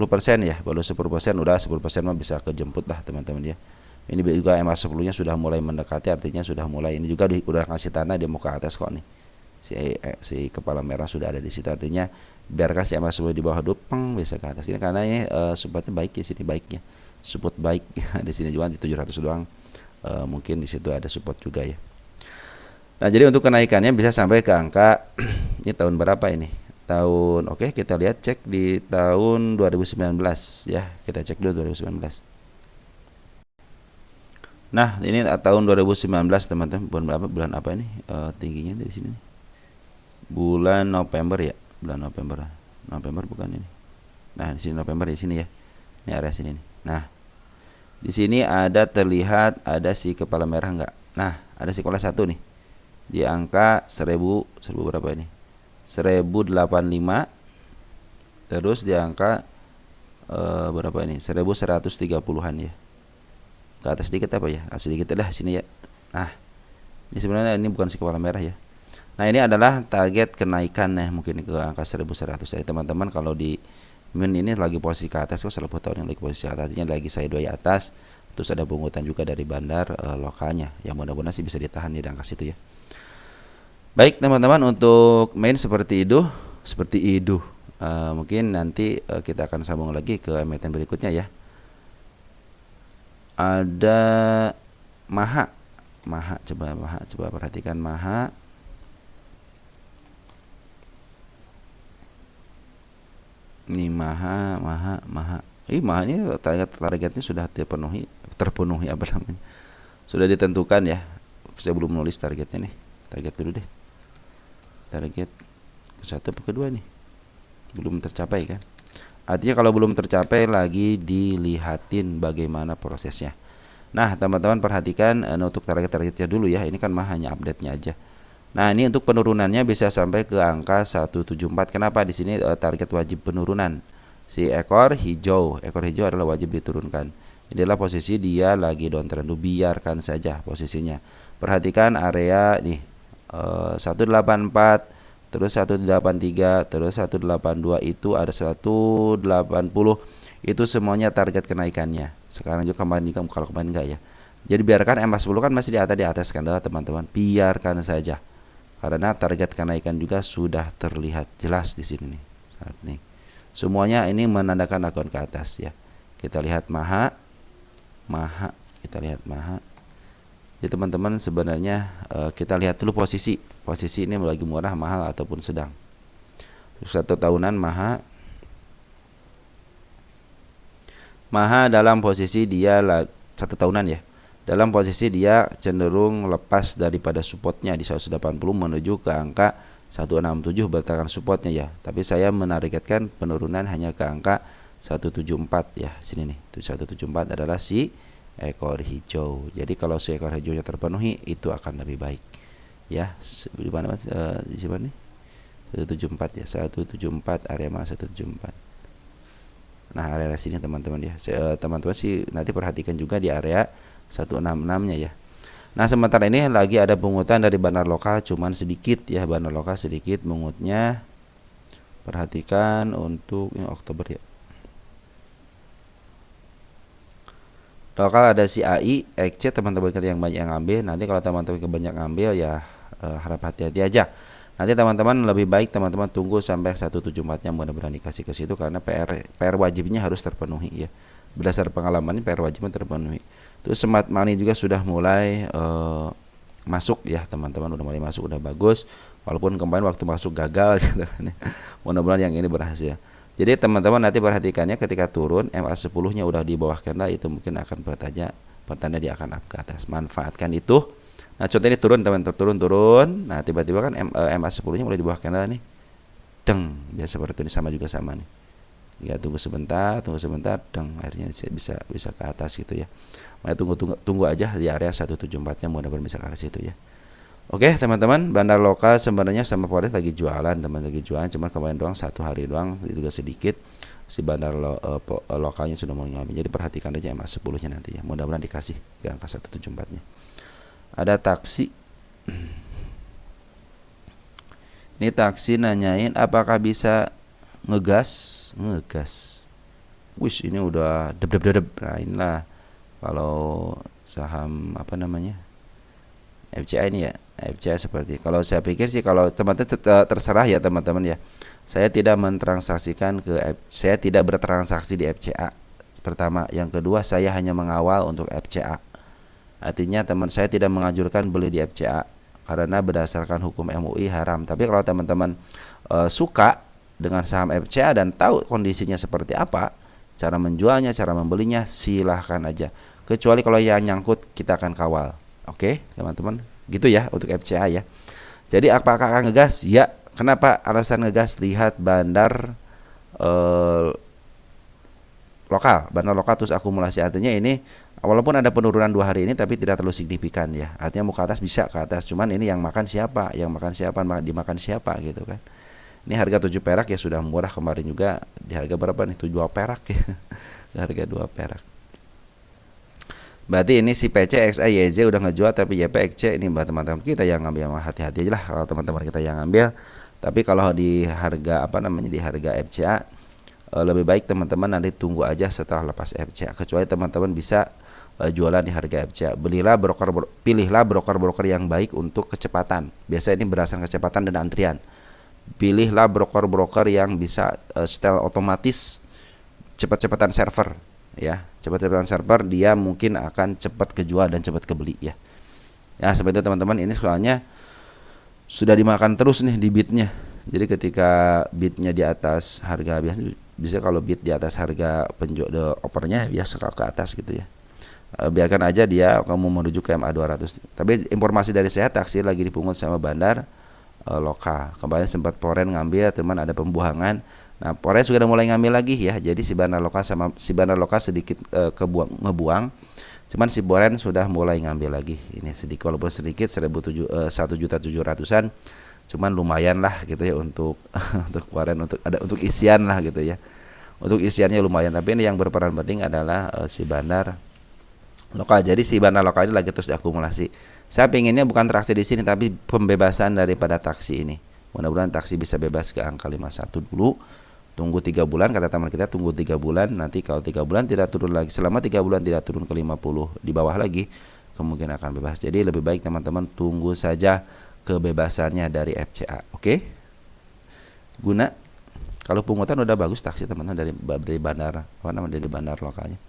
ya, baru 10%, udah 10% mah bisa kejemput lah teman-teman ya. Ini juga MA10-nya sudah mulai mendekati, artinya sudah mulai, ini juga udah ngasih tanda dia mau ke atas kok nih. Si kepala merah sudah ada di situ, artinya biarkan si MA10 di bawah dupeng bisa ke atas. Ini karena ini supportnya baik ya, sini baiknya. Support baik di sini juga di 700 doang. Mungkin di situ ada support juga ya. Nah, jadi untuk kenaikannya bisa sampai ke angka ini tahun berapa ini? Oke, kita lihat cek di tahun 2019 ya. Kita cek dulu 2019. Nah, ini tahun 2019 teman-teman. Bulan apa ini? Tingginya dari sini nih. Bulan November ya. Bulan November. November bukan ini. Nah, di sini November di sini ya. Ini area sini nih. Nah, di sini terlihat ada si kepala merah enggak? Nah, ada si kepala 1 nih. Di angka 1000 berapa ini? 1085. Terus di angka berapa ini? 1130-an ya. Ke atas sedikit apa ya? Sedikit dah sini ya. Nah, ini sebenarnya ini bukan si kepala merah ya. Nah, ini adalah target kenaikan ya, mungkin ke angka 1100. Jadi teman-teman kalau di min ini lagi posisi ke atas, kok 10 tahun yang lagi posisi atasnya lagi sideways atas, terus ada pungutan juga dari bandar lokalnya. Yang mudah-mudahan sih bisa ditahan di angka situ ya. Baik teman-teman, untuk main seperti itu. Mungkin nanti kita akan sambung lagi ke emiten berikutnya ya. Ada Maha, coba perhatikan Maha. Ini Maha. Maha ini targetnya sudah terpenuhi apa namanya? Sudah ditentukan ya. Saya belum menulis targetnya nih. Target dulu deh. Target ke-1 atau kedua nih. Belum tercapai kan? Artinya kalau belum tercapai lagi dilihatin bagaimana prosesnya. Nah, teman-teman perhatikan untuk target-targetnya dulu ya. Ini kan hanya update-nya aja. Nah, ini untuk penurunannya bisa sampai ke angka 174. Kenapa di sini target wajib penurunan? Si ekor hijau adalah wajib diturunkan. Ini adalah posisi dia lagi downtrend, biarkan saja posisinya. Perhatikan area nih 184, terus 183, terus 182, itu ada 180. Itu semuanya target kenaikannya. Sekarang juga kemarin juga, kalau kemarin enggak ya. Jadi biarkan MA10 kan masih di atas kan teman-teman. Biarkan saja. Karena target kenaikan juga sudah terlihat jelas di sini nih. Saat ini. Semuanya ini menandakan akun ke atas ya. Kita lihat maha, kita lihat maha. Jadi teman-teman sebenarnya kita lihat dulu posisi ini lagi murah, mahal ataupun sedang. 1 tahunan maha dalam posisi dia 1 tahunan ya. Dalam posisi dia cenderung lepas daripada supportnya di 180 menuju ke angka 167 bertahan supportnya ya. Tapi saya menargetkan penurunan hanya ke angka 174 ya. Sini nih. 174 adalah si ekor hijau. Jadi kalau si ekor hijaunya terpenuhi itu akan lebih baik. Ya, di mana Mas? Di sini nih. 174 ya. 174 area mana 174. Nah, area sini teman-teman ya. Teman-teman sih nanti perhatikan juga di area 166-nya ya. Nah, sementara ini lagi ada pungutan dari bandar lokal cuman sedikit ya, bandar lokal sedikit mengutnya. Perhatikan untuk Oktober ya. Lokal ada si AI, XC teman-teman yang banyak yang ngambil. Nanti kalau teman-teman kebanyak ngambil ya harap hati-hati aja. Nanti teman-teman lebih baik teman-teman tunggu sampai 174-nya mudah-mudahan dikasih ke situ karena PR wajibnya harus terpenuhi ya. Berdasar pengalaman ini PR wajibnya terpenuhi. Terus smart money juga sudah mulai masuk ya teman-teman, udah mulai masuk, udah bagus. Walaupun kemarin waktu masuk gagal gitu kan. Mudah-mudahan yang ini berhasil. Jadi teman-teman nanti perhatikannya ketika turun MA10-nya udah di bawah candle itu mungkin akan pertanda dia akan up ke atas. Manfaatkan itu. Nah, contoh ini turun teman-teman, turun. Nah, tiba-tiba kan MA10-nya mulai di bawah candle nih. Deng, biasa seperti ini sama nih. Ya, tunggu sebentar, deng, akhirnya bisa ke atas gitu ya. Makanya tunggu aja di area 174-nya mudah-mudahan bisa ke arah situ ya. Oke teman-teman, bandar lokal sebenarnya sama Forex lagi jualan, cuma kemarin doang 1 hari doang itu juga sedikit. Si bandar lokalnya sudah mau ngambil. Jadi perhatikan aja MA10-nya nanti ya. Mudah-mudahan dikasih ke angka 174-nya. Ada taksi. Ini taksi nanyain apakah bisa ngegas. Wis ini udah deb. Nah, inilah kalau saham apa namanya? FCA ini ya. FCA seperti kalau saya pikir sih kalau teman-teman terserah ya teman-teman ya. Saya tidak bertransaksi di FCA. Pertama, yang kedua saya hanya mengawal untuk FCA. Artinya teman saya tidak menganjurkan beli di FCA karena berdasarkan hukum MUI haram. Tapi kalau teman-teman suka dengan saham FCA dan tahu kondisinya seperti apa, cara menjualnya, cara membelinya, silahkan aja. Kecuali kalau yang nyangkut kita akan kawal. Oke, teman-teman, gitu ya untuk FCA ya. Jadi apakah akan ngegas? Ya. Kenapa alasan ngegas? Lihat bandar bandar lokal terus akumulasi. Artinya ini walaupun ada penurunan 2 hari ini tapi tidak terlalu signifikan ya. Artinya mau ke atas bisa ke atas. Cuman ini yang makan siapa? Dimakan siapa gitu kan. Ini harga 7 perak ya sudah murah kemarin juga. Di harga berapa nih? 7 perak ya. Harga 2 perak. Berarti ini si PC XAYZ udah ngejual tapi YPXC ini buat teman-teman kita yang ngambil, hati-hati aja lah kalau teman-teman kita yang ngambil. Tapi kalau di harga di harga FCA lebih baik teman-teman nanti tunggu aja setelah lepas FCA. Kecuali teman-teman bisa jualan di harga FCA. Pilihlah broker-broker yang baik untuk kecepatan. Biasanya ini berdasarkan kecepatan dan antrian. Pilihlah broker-broker yang bisa setel otomatis, cepat-cepatan server ya. Cepat-cepatan server dia mungkin akan cepat kejual dan cepat kebeli ya. Ya seperti itu teman-teman, ini soalnya sudah dimakan terus nih di bidnya. Jadi ketika bidnya di atas harga bisa kalau bid di atas harga opernya biasa ke atas gitu ya. Biarkan aja dia kamu menuju ke MA200. Tapi informasi dari saya taksi lagi dipungut sama bandar lokal. Kemarin sempat Poren ngambil, teman ada pembuangan. Nah, Poren sudah mulai ngambil lagi ya. Jadi si bandar lokal sedikit ngebuang. Cuman si Poren sudah mulai ngambil lagi. Ini sedikit walaupun sedikit 1.700-an. Cuman lumayan lah gitu ya untuk untuk Poren untuk isian lah gitu ya. Untuk isiannya lumayan, tapi ini yang berperan penting adalah si bandar lokal. Jadi si bandar lokal ini lagi terus diakumulasi. Saya pinginnya bukan traksi di sini tapi pembebasan daripada taksi ini. Mudah-mudahan taksi bisa bebas ke angka 51 dulu. Tunggu 3 bulan, kata teman kita tunggu 3 bulan, nanti kalau 3 bulan tidak turun lagi, selama 3 bulan tidak turun ke 50 di bawah lagi, kemungkinan akan bebas. Jadi lebih baik teman-teman tunggu saja kebebasannya dari FCA. Oke? Guna kalau pungutan udah bagus taksi teman-teman dari bandar, dari bandar lokalnya.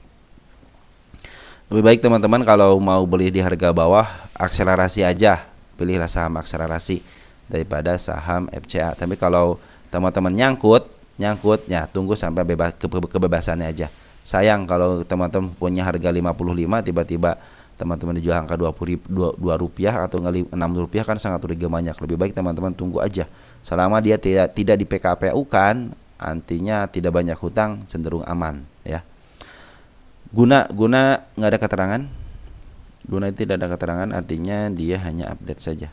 Lebih baik teman-teman kalau mau beli di harga bawah, akselerasi aja, pilihlah saham akselerasi daripada saham FCA. Tapi kalau teman-teman nyangkutnya tunggu sampai kebebasannya aja. Sayang kalau teman-teman punya harga 55, tiba-tiba teman-teman dijual angka 2 rupiah atau 6 rupiah, kan sangat rugi banyak. Lebih baik teman-teman tunggu aja. Selama dia tidak di PKPU kan, artinya tidak banyak hutang, cenderung aman ya. Guna nggak ada keterangan. Guna itu tidak ada keterangan, artinya dia hanya update saja.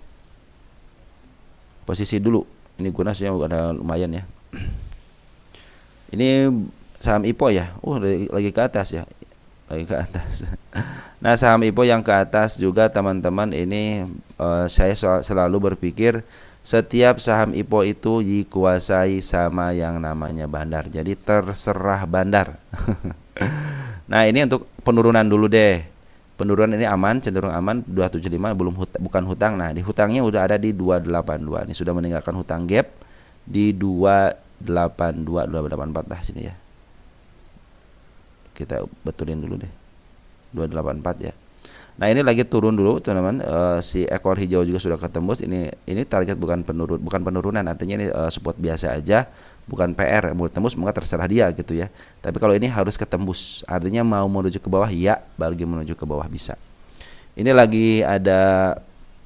Posisi dulu. Ini Guna sudah ada lumayan ya. Ini saham IPO ya. Lagi ke atas ya. Lagi ke atas. Nah, saham IPO yang ke atas juga teman-teman, ini saya selalu berpikir setiap saham IPO itu dikuasai sama yang namanya bandar. Jadi terserah bandar. Nah, ini untuk penurunan dulu deh. Penurunan ini aman, cenderung aman, 275 bukan hutang. Nah, di hutangnya udah ada di 282. Ini sudah meninggalkan hutang gap di 282, 284 lah sini ya. Kita betulin dulu deh. 284 ya. Nah, ini lagi turun dulu teman-teman. Si ekor hijau juga sudah ketembus. Ini target bukan penurunan, artinya ini support biasa aja, bukan PR. Mau tembus maka terserah dia gitu ya. Tapi kalau ini harus ketembus, artinya mau menuju ke bawah ya, bagi menuju ke bawah bisa. Ini lagi ada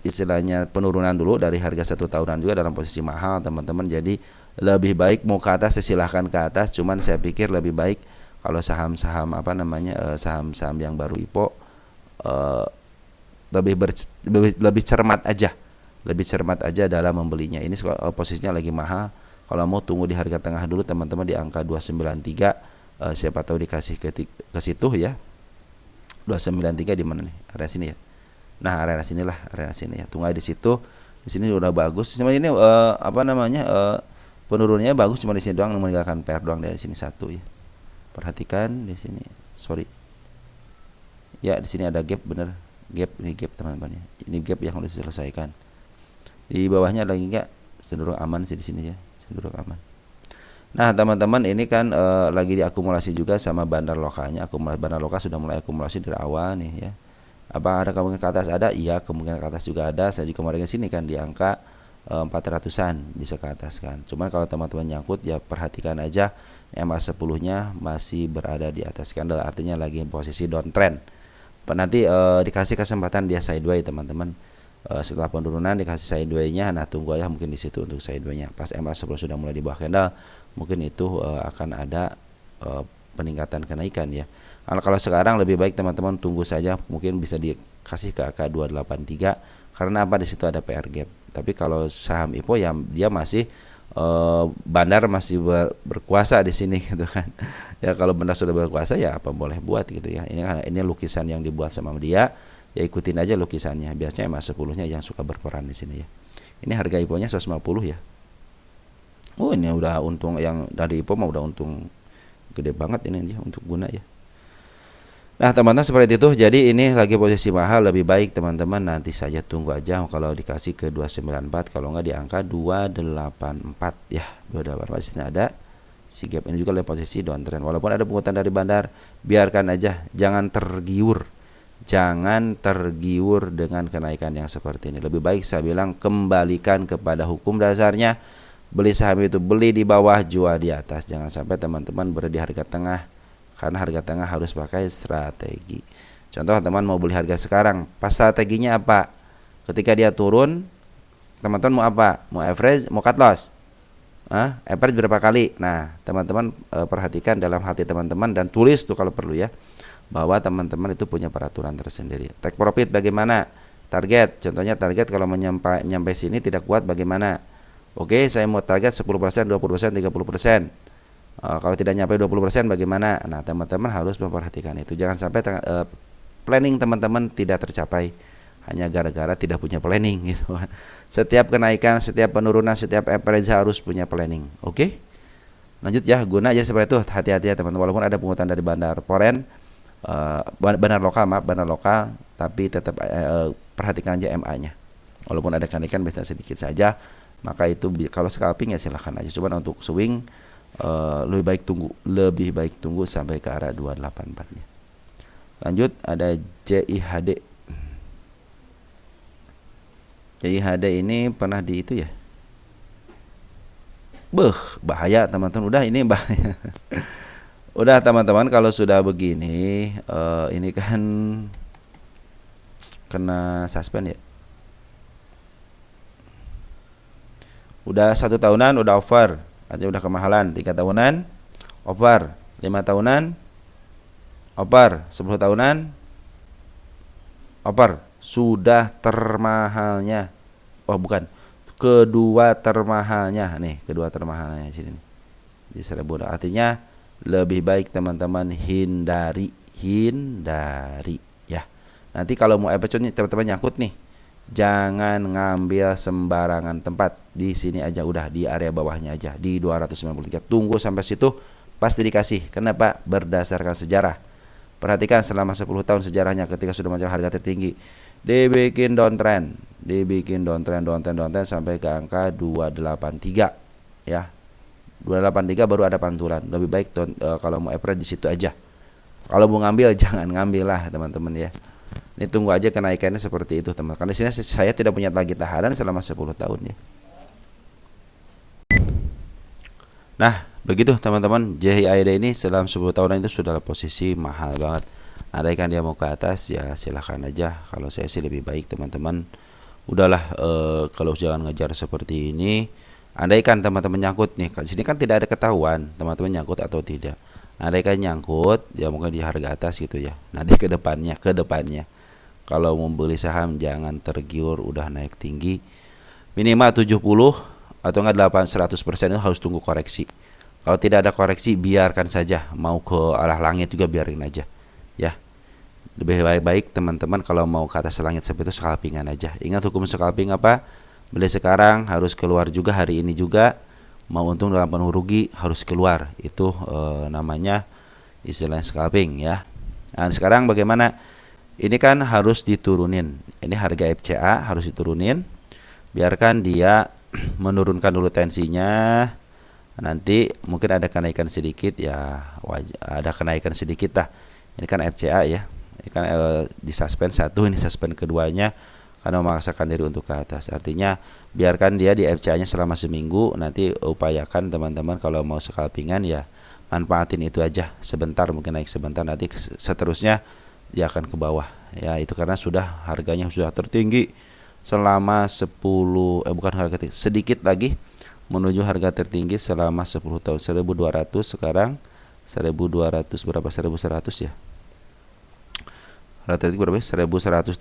istilahnya penurunan dulu dari harga 1 tahunan juga dalam posisi mahal teman-teman. Jadi lebih baik mau ke atas silahkan ke atas, cuman saya pikir lebih baik kalau saham-saham saham-saham yang baru IPO lebih cermat aja dalam membelinya. Ini posisinya lagi mahal. Kalau mau tunggu di harga tengah dulu teman-teman, di angka 293, siapa tahu dikasih ke situ ya. 293 di mana nih? Area sini ya. Nah, area sini ya. Tunggu aja di situ. Di sini udah bagus. Cuma ini penurunannya bagus, cuma di sini doang meninggalkan PR doang, dari sini satu ya. Perhatikan di sini. Sorry. Ya, di sini ada gap, bener. Ini gap teman-teman ya. Ini gap yang harus diselesaikan. Di bawahnya lagi enggak, cenderung aman sih di sini ya. Cenderung aman. Nah, teman-teman, ini kan lagi diakumulasi juga sama bandar lokalnya. Bandar lokal sudah mulai akumulasi dari awal nih ya. Apa ada kemungkinan ke atas? Ada, iya, kemungkinan ke atas juga ada. Saya juga kemarin ke sini kan di angka 400-an bisa ke atas kan. Cuman kalau teman-teman nyangkut ya perhatikan aja MA10-nya masih berada di atas candle, artinya lagi posisi downtrend. Nanti dikasih kesempatan dia sideways teman-teman. Setelah penurunan dikasih sideways-nya, nah tunggu aja mungkin di situ untuk sideways-nya. Pas MA10 sudah mulai di bawah candle, mungkin itu akan ada peningkatan kenaikan ya. Kalau sekarang lebih baik teman-teman tunggu saja, mungkin bisa dikasih ke angka 283 karena apa, di situ ada PR gap. Tapi kalau saham IPO ya dia masih bandar masih berkuasa di sini gitu kan. Ya kalau bandar sudah berkuasa ya apa boleh buat gitu ya. Ini lukisan yang dibuat sama dia, ya ikutin aja lukisannya. Biasanya emang 10-nya yang suka berperan di sini ya. Ini harga IPO-nya 150 ya. Oh, ini udah untung, yang dari IPO mah udah untung gede banget ini untuk Guna ya. Nah, teman-teman, seperti itu. Jadi ini lagi posisi mahal, lebih baik teman-teman nanti saja tunggu aja kalau dikasih ke 294, kalau enggak di angka 284 ya. 284 sini ada si gap, ini juga lagi posisi downtrend. Walaupun ada pungutan dari bandar, biarkan aja, jangan tergiur dengan kenaikan yang seperti ini. Lebih baik saya bilang kembalikan kepada hukum dasarnya. Beli saham itu beli di bawah, jual di atas. Jangan sampai teman-teman berada di harga tengah, karena harga tengah harus pakai strategi. Contoh teman mau beli harga sekarang, pas strateginya apa? Ketika dia turun, teman-teman mau apa? Mau average, mau cut loss? Average berapa kali? Nah, teman-teman perhatikan dalam hati teman-teman dan tulis tuh kalau perlu ya, bahwa teman-teman itu punya peraturan tersendiri. Take profit bagaimana? Target, contohnya target kalau nyampe sini tidak kuat bagaimana? Oke, saya mau target 10%, 20%, 30%. Kalau tidak nyampe 20% bagaimana? Nah, teman-teman harus memperhatikan itu. Jangan sampai planning teman-teman tidak tercapai hanya gara-gara tidak punya planning gitu kan. Setiap kenaikan, setiap penurunan, setiap average harus punya planning. Oke? Lanjut ya, guna aja seperti itu. Hati-hati ya teman-teman, walaupun ada pungutan dari bandar foreign, bandar lokal, maaf, bandar lokal, tapi tetap perhatikan aja MA-nya. Walaupun ada kenaikan biasanya sedikit saja, maka itu kalau scalping ya silahkan aja. Cuman untuk swing lebih baik tunggu sampai ke arah 284-nya. Lanjut ada JIHD. JIHD ini pernah di itu ya. Bahaya teman-teman, udah ini bahaya. Udah teman-teman, kalau sudah begini ini kan kena suspend ya. Udah 1 tahunan udah over, aja udah kemahalan. 3 tahunan over, 5 tahunan over, 10 tahunan over. Sudah termahalnya. Oh bukan, kedua termahalnya nih, kedua termahalnya sini nih, di 1000. Artinya lebih baik teman-teman hindari ya. Nanti kalau mau episode teman-teman nyangkut nih, jangan ngambil sembarangan tempat. Di sini aja udah, di area bawahnya aja, di 293. Tunggu sampai situ pasti dikasih. Kenapa? Berdasarkan sejarah. Perhatikan selama 10 tahun sejarahnya, ketika sudah macam harga tertinggi dibikin downtrend sampai ke angka 283 ya. 283 baru ada pantulan. Lebih baik kalau mau average di situ aja. Kalau mau ngambil jangan ngambil lah teman-teman ya. Ini tunggu aja kenaikannya seperti itu teman. Karena di sini saya tidak punya lagi tahanan selama 10 tahun ya. Nah, begitu teman-teman, JIHD ini selama 10 tahunan itu sudah posisi mahal banget. Andaikan dia mau ke atas ya silahkan aja. Kalau saya sih lebih baik teman-teman udahlah, kalau jangan ngejar seperti ini. Andaikan teman-teman nyangkut nih, sini kan tidak ada ketahuan teman-teman nyangkut atau tidak. Andaikan nyangkut ya mungkin di harga atas gitu ya. Nanti ke depannya kalau mau beli saham jangan tergiur udah naik tinggi. Minimal 70 atau enggak 100% itu harus tunggu koreksi. Kalau tidak ada koreksi biarkan saja, mau ke arah langit juga biarin aja ya. Lebih baik teman-teman kalau mau ke atas langit seperti itu scalpingan aja. Ingat hukum scalping apa? Beli sekarang harus keluar juga hari ini juga. Mau untung dalam penuh rugi harus keluar. Itu namanya istilahnya scalping ya. Nah, sekarang bagaimana? Ini kan harus diturunin. Ini harga FCA harus diturunin. Biarkan dia menurunkan dulu tensinya. Nanti mungkin ada kenaikan sedikit ya, ada kenaikan sedikit lah. Ini kan FCA ya. Ini kan di suspend satu, ini suspend keduanya karena memaksakan diri untuk ke atas. Artinya biarkan dia di FCA-nya selama seminggu. Nanti upayakan teman-teman kalau mau scalpingan ya manfaatin itu aja. Sebentar mungkin naik sebentar, nanti seterusnya dia akan ke bawah. Ya itu karena harganya sudah tertinggi selama 10 bukan harga tertinggi, sedikit lagi menuju harga tertinggi selama 10 tahun. 1200 sekarang 1200 berapa? 1100 ya. Harga tertinggi berapa? 1179,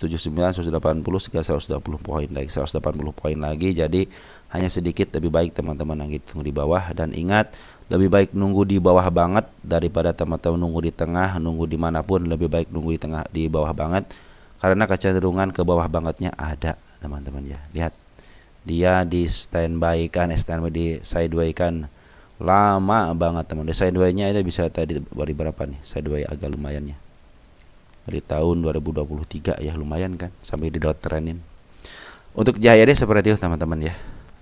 180, 120 poin lagi, 180 poin lagi. Jadi hanya sedikit lebih baik teman-teman yang tunggu di bawah. Dan ingat, lebih baik nunggu di bawah banget daripada teman-teman nunggu di tengah. Nunggu dimanapun lebih baik nunggu di bawah banget, karena kecenderungan ke bawah bangetnya ada teman-teman ya. Lihat, dia di standby di sideway kan lama banget teman. Di sideway nya itu bisa tadi dari berapa nih? Sideway agak lumayan ya, dari tahun 2023 ya, lumayan kan sampai di downtrendin. Untuk JIHD seperti itu teman-teman ya.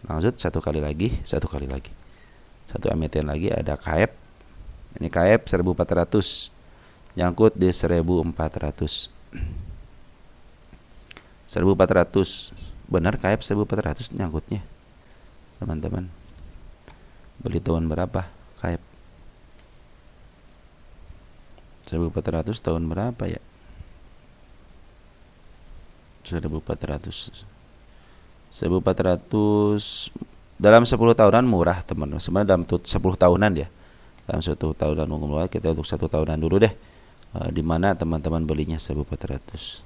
Lanjut satu kali lagi, satu emiten lagi ada KF. Ini KF 1400 nyangkut di 1400. 1400 benar, KF 1400 nyangkutnya teman-teman. Beli tahun berapa KF? 1400 tahun berapa ya? 1400 dalam 10 tahunan murah teman-teman. Sebenarnya dalam 10 tahunan ya, dalam 1 tahunan murah. Kita untuk 1 tahunan dulu deh, di mana teman-teman belinya 1400.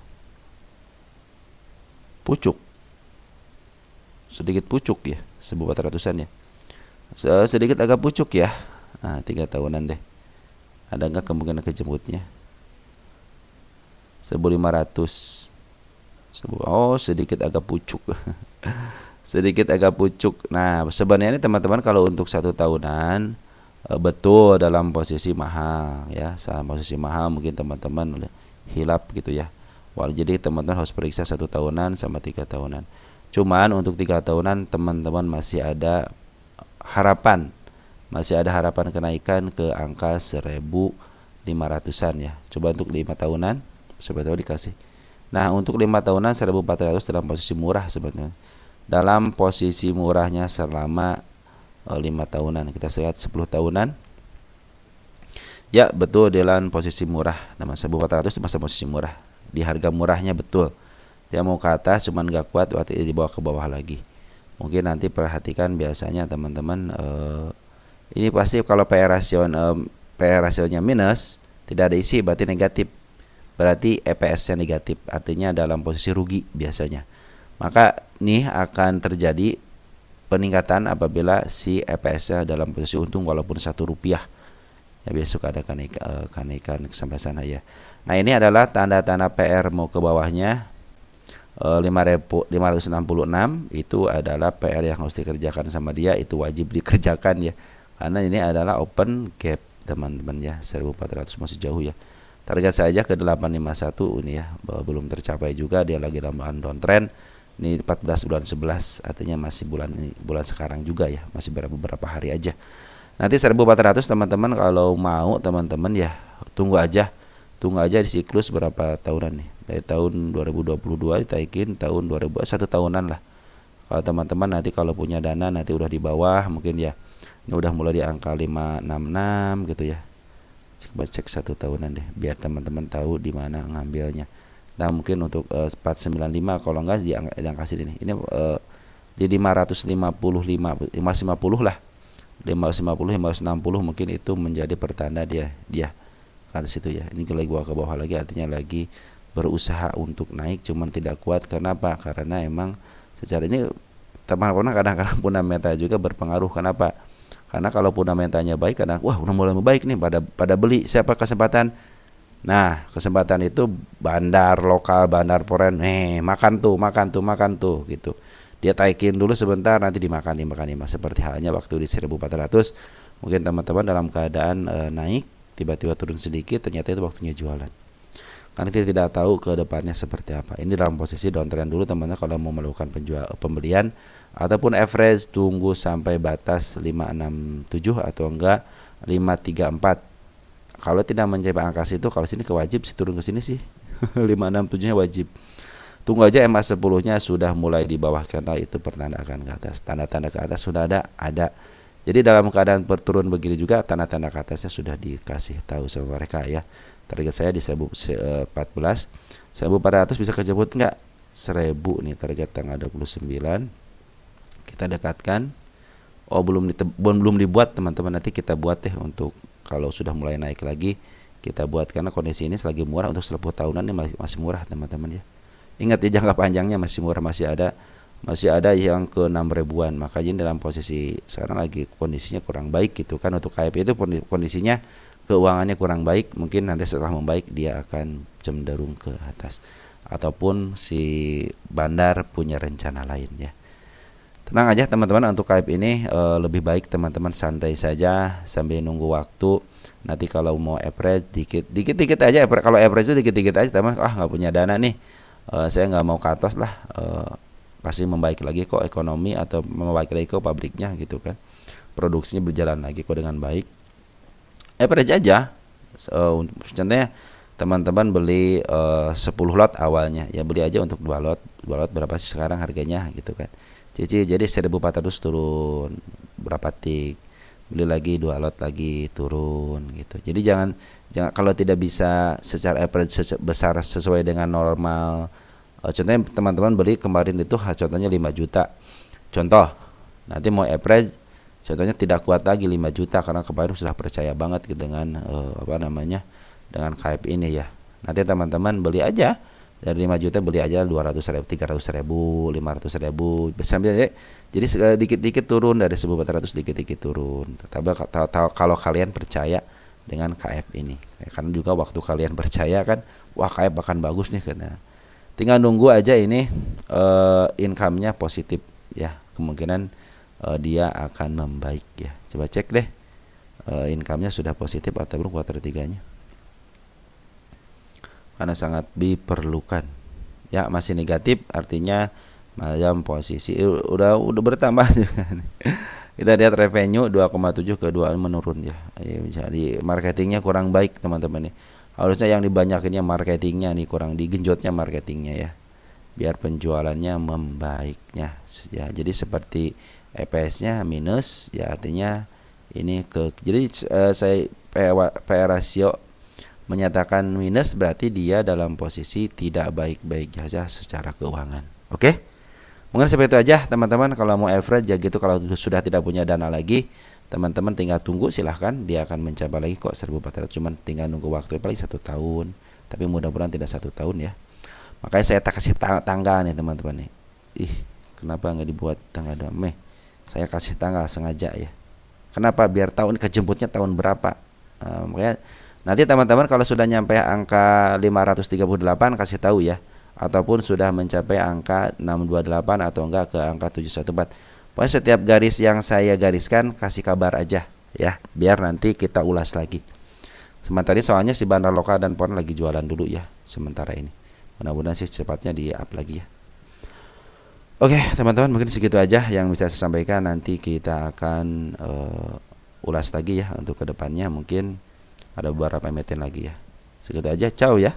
Pucuk, sedikit pucuk ya, 1400-an ya, sedikit agak pucuk ya. 3 tahunan deh, ada nggak kemungkinan kejemputnya? 1500. Oh, sedikit agak pucuk. Sedikit agak pucuk. Nah sebenarnya ini teman-teman kalau untuk 1 tahunan betul dalam posisi mahal ya, dalam posisi mahal mungkin teman-teman hilap gitu ya. Jadi teman-teman harus periksa 1 tahunan sama 3 tahunan. Cuman untuk 3 tahunan teman-teman masih ada harapan, kenaikan ke angka 1.500-an ya. Coba untuk 5 tahunan, sebetulnya dikasih. Nah untuk 5 tahunan 1.400 dalam posisi murah sebetulnya. Dalam posisi murahnya selama 5 tahunan. Kita lihat 10 tahunan. Ya betul dalam posisi murah. Nama 1.400 masa posisi murah. Di harga murahnya betul. Dia mau ke atas cuman gak kuat, waktu dibawa ke bawah lagi. Mungkin nanti perhatikan biasanya teman-teman ini pasti kalau PR rasionya minus, tidak ada isi berarti negatif. Berarti EPS-nya negatif, artinya dalam posisi rugi biasanya. Maka nih akan terjadi peningkatan apabila si EPS-nya dalam posisi untung walaupun Rp1. Ya besok ada kenaikan sampai sana ya. Nah ini adalah tanda-tanda PR mau ke bawahnya 5.566 itu adalah PR yang harus dikerjakan sama dia, itu wajib dikerjakan ya. Karena ini adalah open gap teman-teman ya, 1.400 masih jauh ya. Target saja ke 851 ini ya, belum tercapai juga, dia lagi dalam downtrend. Ini 14 bulan 11 artinya masih bulan sekarang juga ya, masih beberapa hari aja. Nanti 1.400 teman-teman kalau mau teman-teman ya tunggu aja di siklus berapa tahunan nih, dari tahun 2022 ditaikin tahun 1 tahunan lah. Kalau teman-teman nanti kalau punya dana nanti udah di bawah mungkin ya, ini udah mulai di angka 566 gitu ya. Coba cek 1 tahunan deh biar teman-teman tahu di mana ngambilnya. Nah mungkin untuk 495 kalau enggak yang kasih ini di 555 550 lah, 550 560 mungkin itu menjadi pertanda dia ke atas itu ya. Ini lagi gua ke bawah lagi artinya lagi berusaha untuk naik cuman tidak kuat. Kenapa? Karena emang secara ini teman-teman kadang-kadang fundamental juga berpengaruh. Kenapa? Karena kalau fundamentanya baik kadang wah udah mulai baik nih pada beli. Siapa kesempatan? Nah kesempatan itu bandar lokal, bandar foreign, makan tuh gitu. Dia taikin dulu sebentar nanti dimakan seperti halnya waktu di 1.400 mungkin teman-teman dalam keadaan naik tiba-tiba turun sedikit, ternyata itu waktunya jualan. Karena kita tidak tahu ke depannya seperti apa. Ini dalam posisi downtrend dulu teman-teman kalau mau melakukan pembelian ataupun average tunggu sampai batas 567 atau enggak 534. Kalau tidak mencapai angka itu, kalau sini kewajib sih turun ke sini sih. 567-nya wajib. Tunggu aja EMA 10-nya sudah mulai di bawah karena itu pertanda akan ke atas. Tanda-tanda ke atas sudah ada. Jadi dalam keadaan turun begini juga tanda-tanda ke atasnya sudah dikasih tahu sama mereka ya. Target saya di 1.014. 1.400 bisa kejebut enggak? 1.000 nih target tanggal 29. Kita dekatkan. Oh belum dibuat teman-teman, nanti kita buat deh untuk kalau sudah mulai naik lagi kita buat, karena kondisi ini selagi murah untuk 10 tahunan ini masih murah teman-teman ya. Ingat ya jangka panjangnya masih murah, masih ada yang ke 6.000-an. Makanya dalam posisi sekarang lagi kondisinya kurang baik gitu kan. Untuk KIP itu kondisinya keuangannya kurang baik, mungkin nanti setelah membaik dia akan cenderung ke atas ataupun si bandar punya rencana lain ya. Tenang aja teman-teman, untuk KIP ini lebih baik teman-teman santai saja sambil nunggu waktu. Nanti kalau mau average dikit aja, kalau average itu dikit aja teman. Nggak punya dana nih, saya nggak mau ke atas lah, pasti membaik lagi kok ekonomi atau membaik lagi kok pabriknya gitu kan, produksinya berjalan lagi kok dengan baik. Average aja. Contohnya teman-teman beli 10 lot awalnya ya, beli aja untuk 2 lot berapa sih sekarang harganya gitu kan. Jadi 1.400 turun berapa tik, beli lagi 2 lot lagi turun gitu. Jadi jangan kalau tidak bisa secara average besar sesuai dengan normal. Contohnya teman-teman beli kemarin itu contohnya 5 juta. Contoh, nanti mau average contohnya tidak kuat lagi 5 juta karena kemarin sudah percaya banget dengan dengan KIP ini ya. Nanti teman-teman beli aja dari 5 juta, beli aja 200.000, 300.000, 500.000 sambil ya. Jadi dikit-dikit turun, dari 1.400 dikit-dikit turun. Tapi kalau kalian percaya dengan KF ini, karena juga waktu kalian percaya kan, wah KF akan bagus nih, karena tinggal nunggu aja ini income-nya positif ya, kemungkinan dia akan membaik ya. Coba cek deh income-nya sudah positif ataupun kuartal 3-nya. Karena sangat diperlukan. Ya, masih negatif artinya dalam posisi udah bertambah juga. Kita lihat revenue 2,7 ke 2 menurun ya. Jadi marketingnya kurang baik teman-teman nih. Harusnya yang dibanyakinnya marketingnya nih, kurang digenjotnya marketingnya ya. Biar penjualannya membaiknya ya. Jadi seperti EPS-nya minus ya, artinya ini jadi saya PE rasio menyatakan minus, berarti dia dalam posisi tidak baik-baik saja secara keuangan. Oke? Mungkin seperti itu aja teman-teman. Kalau mau average ya gitu. Kalau sudah tidak punya dana lagi, teman-teman tinggal tunggu, silahkan, dia akan mencapai lagi kok 1.400, cuman tinggal nunggu waktu paling 1 tahun, tapi mudah-mudahan tidak 1 tahun ya. Makanya saya tak kasih tanggal nih teman-teman nih. Kenapa nggak dibuat tanggal 2 Mei? Saya kasih tanggal sengaja ya. Kenapa? Biar tahu kejemputnya tahun berapa. Makanya nanti teman-teman kalau sudah nyampe angka 538 kasih tahu ya, ataupun sudah mencapai angka 628 atau enggak ke angka 714. Pokoknya setiap garis yang saya gariskan kasih kabar aja ya, biar nanti kita ulas lagi. Sementara ini soalnya si Bandar Lokal dan Pon lagi jualan dulu ya sementara ini. Mudah-mudahan sih cepatnya di up lagi ya. Oke teman-teman, mungkin segitu aja yang bisa saya sampaikan. Nanti kita akan ulas lagi ya untuk kedepannya, mungkin ada beberapa emiten lagi ya. Segitu aja, ciao ya.